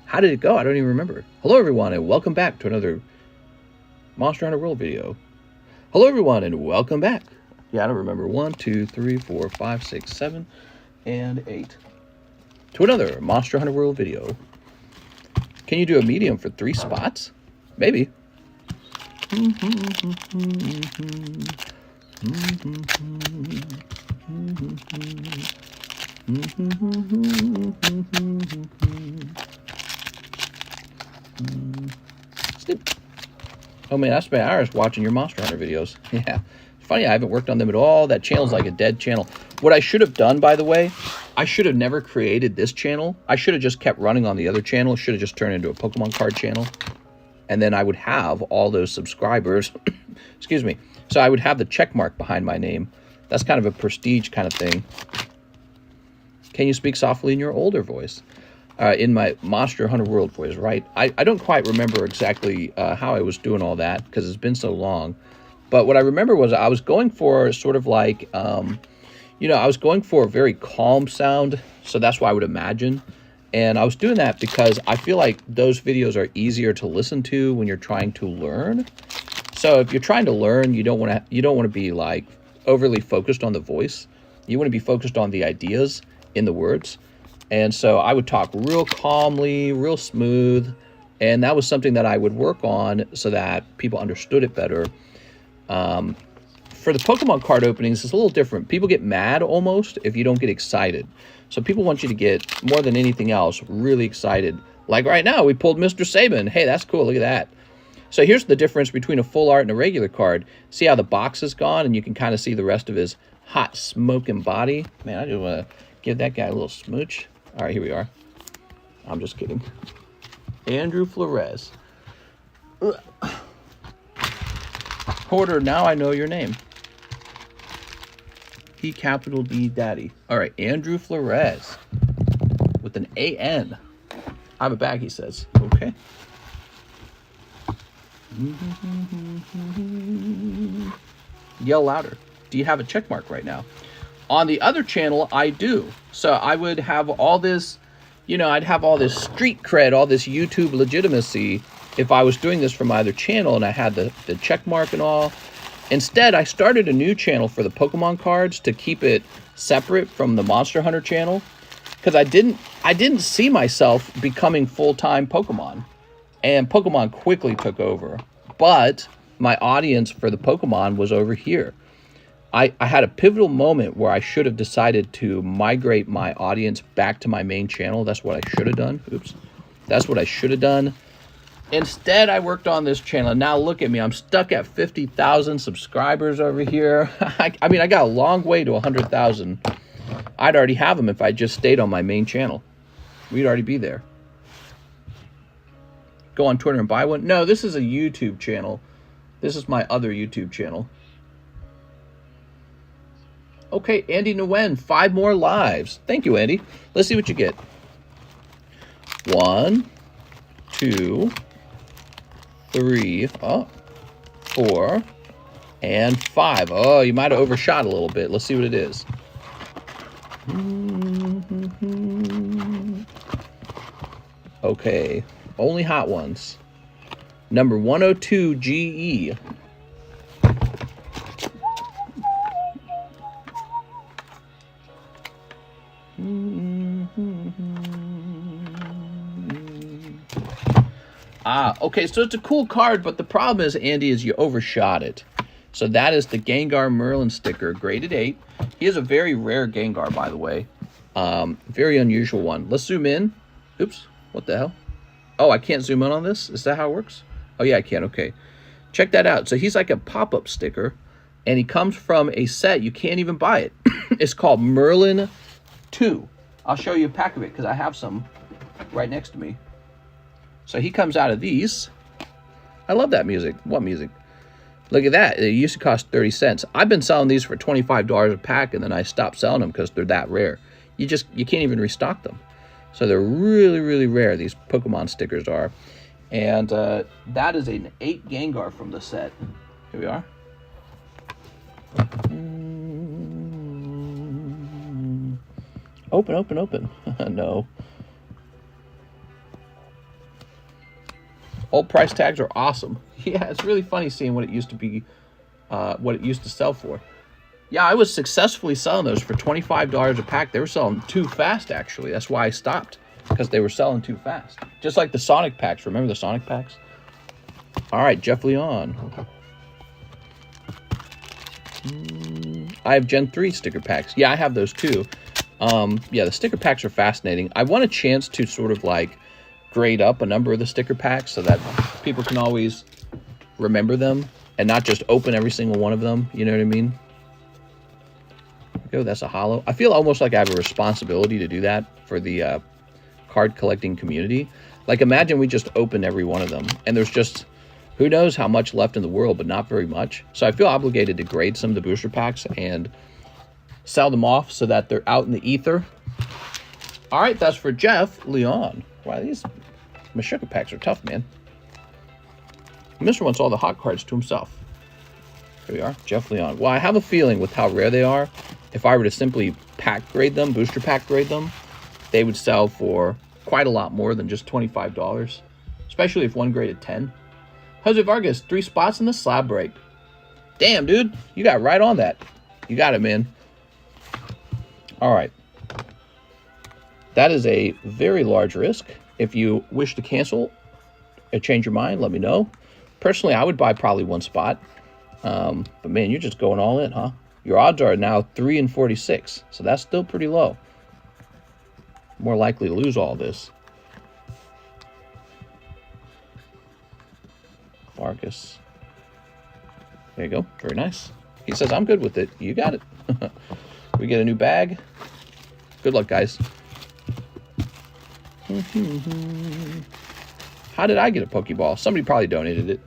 How did it go? I don't even remember. Hello, everyone, and welcome back to another Monster Hunter World video. Hello, everyone, and welcome back. Yeah, I don't remember. 1, 2, 3, 4, 5, 6, 7, and 8. To another Monster Hunter World video. Can you do a medium for 3 spots? Maybe. Oh man, I spent hours watching your Monster Hunter videos. Yeah. It's funny, I haven't worked on them at all. That channel's like a dead channel. What I should have done, by the way, I should have never created this channel. I should have just kept running on the other channel. It should have just turned into a Pokemon card channel. And then I would have all those subscribers. Excuse me. So I would have the check mark behind my name. That's kind of a prestige kind of thing. Can you speak softly in your older voice? In my Monster Hunter World voice, right? I don't quite remember exactly how I was doing all that because it's been so long. But what I remember was I was going for sort of like, you know, I was going for a very calm sound. So that's what I would imagine. And I was doing that because I feel like those videos are easier to listen to when you're trying to learn. So if you're trying to learn, you don't want to be like overly focused on the voice. You want to be focused on the ideas in the words. And so I would talk real calmly, real smooth, and that was something that I would work on so that people understood it better. For the Pokemon card openings, it's a little different. People get mad almost if you don't get excited. So people want you to get, more than anything else, really excited. Like right now, we pulled Mr. Saban. Hey, that's cool. Look at that. So here's the difference between a full art and a regular card. See how the box is gone, and you can kind of see the rest of his hot smoking body. Man, I just want to give that guy a little smooch. All right, here we are. I'm just kidding. Andrew Flores. Porter, now I know your name. He capital D Daddy. All right, Andrew Flores. With an A-N. I have a bag, he says. Okay. Yell louder. Do you have a check mark right now? On the other channel, I do. So I would have all this, you know, I'd have all this street cred, all this YouTube legitimacy if I was doing this from my other channel and I had the check mark and all. Instead, I started a new channel for the Pokemon cards to keep it separate from the Monster Hunter channel because I didn't see myself becoming full-time Pokemon. And Pokemon quickly took over. But my audience for the Pokemon was over here. I had a pivotal moment where I should have decided to migrate my audience back to my main channel. That's what I should have done. Oops. That's what I should have done. Instead, I worked on this channel. Now look at me. I'm stuck at 50,000 subscribers over here. I mean, I got a long way to 100,000. I'd already have them if I just stayed on my main channel. We'd already be there. Go on Twitter and buy one. No, this is a YouTube channel. This is my other YouTube channel. Okay, Andy Nguyen, 5 more lives. Thank you, Andy. Let's see what you get. 1, 2, 3, 4, and 5. Oh, you might have overshot a little bit. Let's see what it is. Okay, only hot ones. Number 102 GE. Okay, so it's a cool card, but the problem is, Andy, is you overshot it. So that is the Gengar Merlin sticker, graded 8. He is a very rare Gengar, by the way. Very unusual one. Let's zoom in. Oops, what the hell? Oh, I can't zoom in on this? Is that how it works? Oh, yeah, I can. Okay. Check that out. So he's like a pop-up sticker, and he comes from a set. You can't even buy it. It's called Merlin 2. I'll show you a pack of it because I have some right next to me. So he comes out of these. I love that music. What music? Look at that. It used to cost 30 cents. I've been selling these for $25 a pack, and then I stopped selling them because they're that rare. You can't even restock them. So they're really, really rare, these Pokemon stickers are. And that is an 8 Gengar from the set. Here we are. Open, open, open. No. Old price tags are awesome. Yeah, it's really funny seeing what it used to be, what it used to sell for. Yeah, I was successfully selling those for $25 a pack. They were selling too fast, actually. That's why I stopped, because they were selling too fast. Just like the Sonic packs. Remember the Sonic packs? All right, Jeff Leon. I have Gen 3 sticker packs. Yeah, I have those too. Yeah, the sticker packs are fascinating. I want a chance to sort of like grade up a number of the sticker packs so that people can always remember them and not just open every single one of them. You know what I mean? Oh, that's a holo. I feel almost like I have a responsibility to do that for the card collecting community. Like, imagine we just open every one of them, and there's just who knows how much left in the world, but not very much. So I feel obligated to grade some of the booster packs and sell them off so that they're out in the ether. All right, that's for Jeff Leon. Wow, these Meshuggah packs are tough, man. Mr. wants all the hot cards to himself. Here we are, Jeff Leon. Well, I have a feeling with how rare they are, if I were to simply pack grade them, booster pack grade them, they would sell for quite a lot more than just $25, especially if one graded 10. Jose Vargas, 3 spots in the slab break. Damn, dude, you got right on that. You got it, man. All right. That is a very large risk. If you wish to cancel or change your mind, let me know. Personally, I would buy probably 1 spot. But man, you're just going all in, huh? Your odds are now 3 in 46, so that's still pretty low. More likely to lose all this. Vargas. There you go. Very nice. He says, I'm good with it. You got it. We get a new bag. Good luck, guys. How did I get a Pokeball? Somebody probably donated it.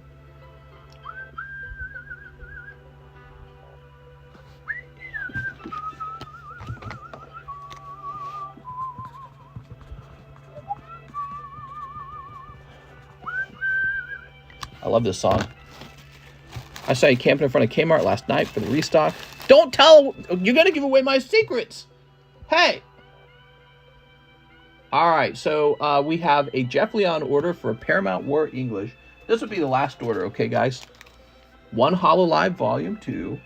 I love this song. I saw you camping in front of Kmart last night for the restock. Don't tell! You're gonna give away my secrets! Hey! Alright, so we have a Jeff Leon order for a Paramount War English. This would be the last order, okay, guys? 1 Hololive Volume 2.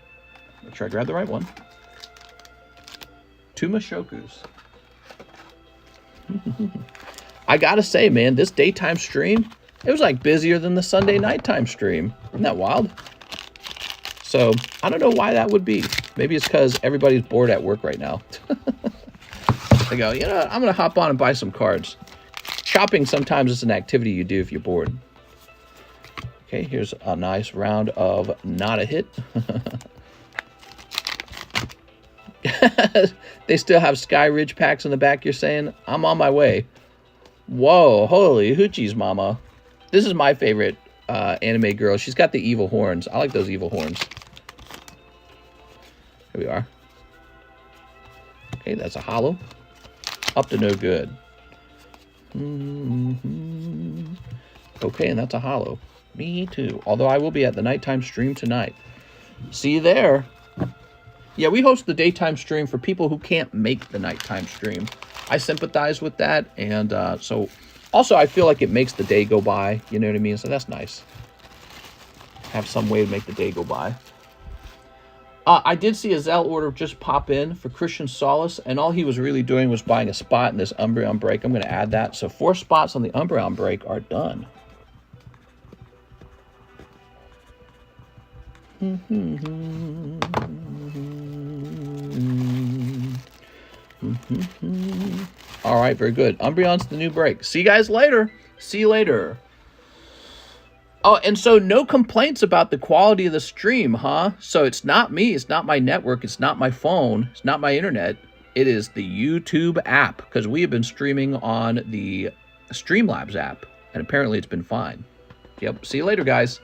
Make sure I grab the right one. 2 Meshuggahs. I gotta say, man, this daytime stream, it was like busier than the Sunday nighttime stream. Isn't that wild? So, I don't know why that would be. Maybe it's because everybody's bored at work right now. They go, you know, I'm going to hop on and buy some cards. Shopping sometimes is an activity you do if you're bored. Okay, here's a nice round of not a hit. They still have Sky Ridge packs in the back, you're saying? I'm on my way. Whoa, holy hoochies, mama. This is my favorite anime girl. She's got the evil horns. I like those evil horns. Here we are. Okay, that's a hollow. Up to no good. Okay, and that's a hollow. Me too. Although I will be at the nighttime stream tonight. See you there. Yeah, we host the daytime stream for people who can't make the nighttime stream. I sympathize with that, and so also I feel like it makes the day go by. You know what I mean? So that's nice. Have some way to make the day go by. I did see a ZELLE order just pop in for Christian Solace, and all he was really doing was buying a spot in this Umbreon break. I'm going to add that. So 4 spots on the Umbreon break are done. All right, very good. Umbreon's the new break. See you guys later. See you later. Oh, and so no complaints about the quality of the stream, huh? So it's not me. It's not my network. It's not my phone. It's not my internet. It is the YouTube app, because we have been streaming on the Streamlabs app, and apparently it's been fine. Yep. See you later, guys.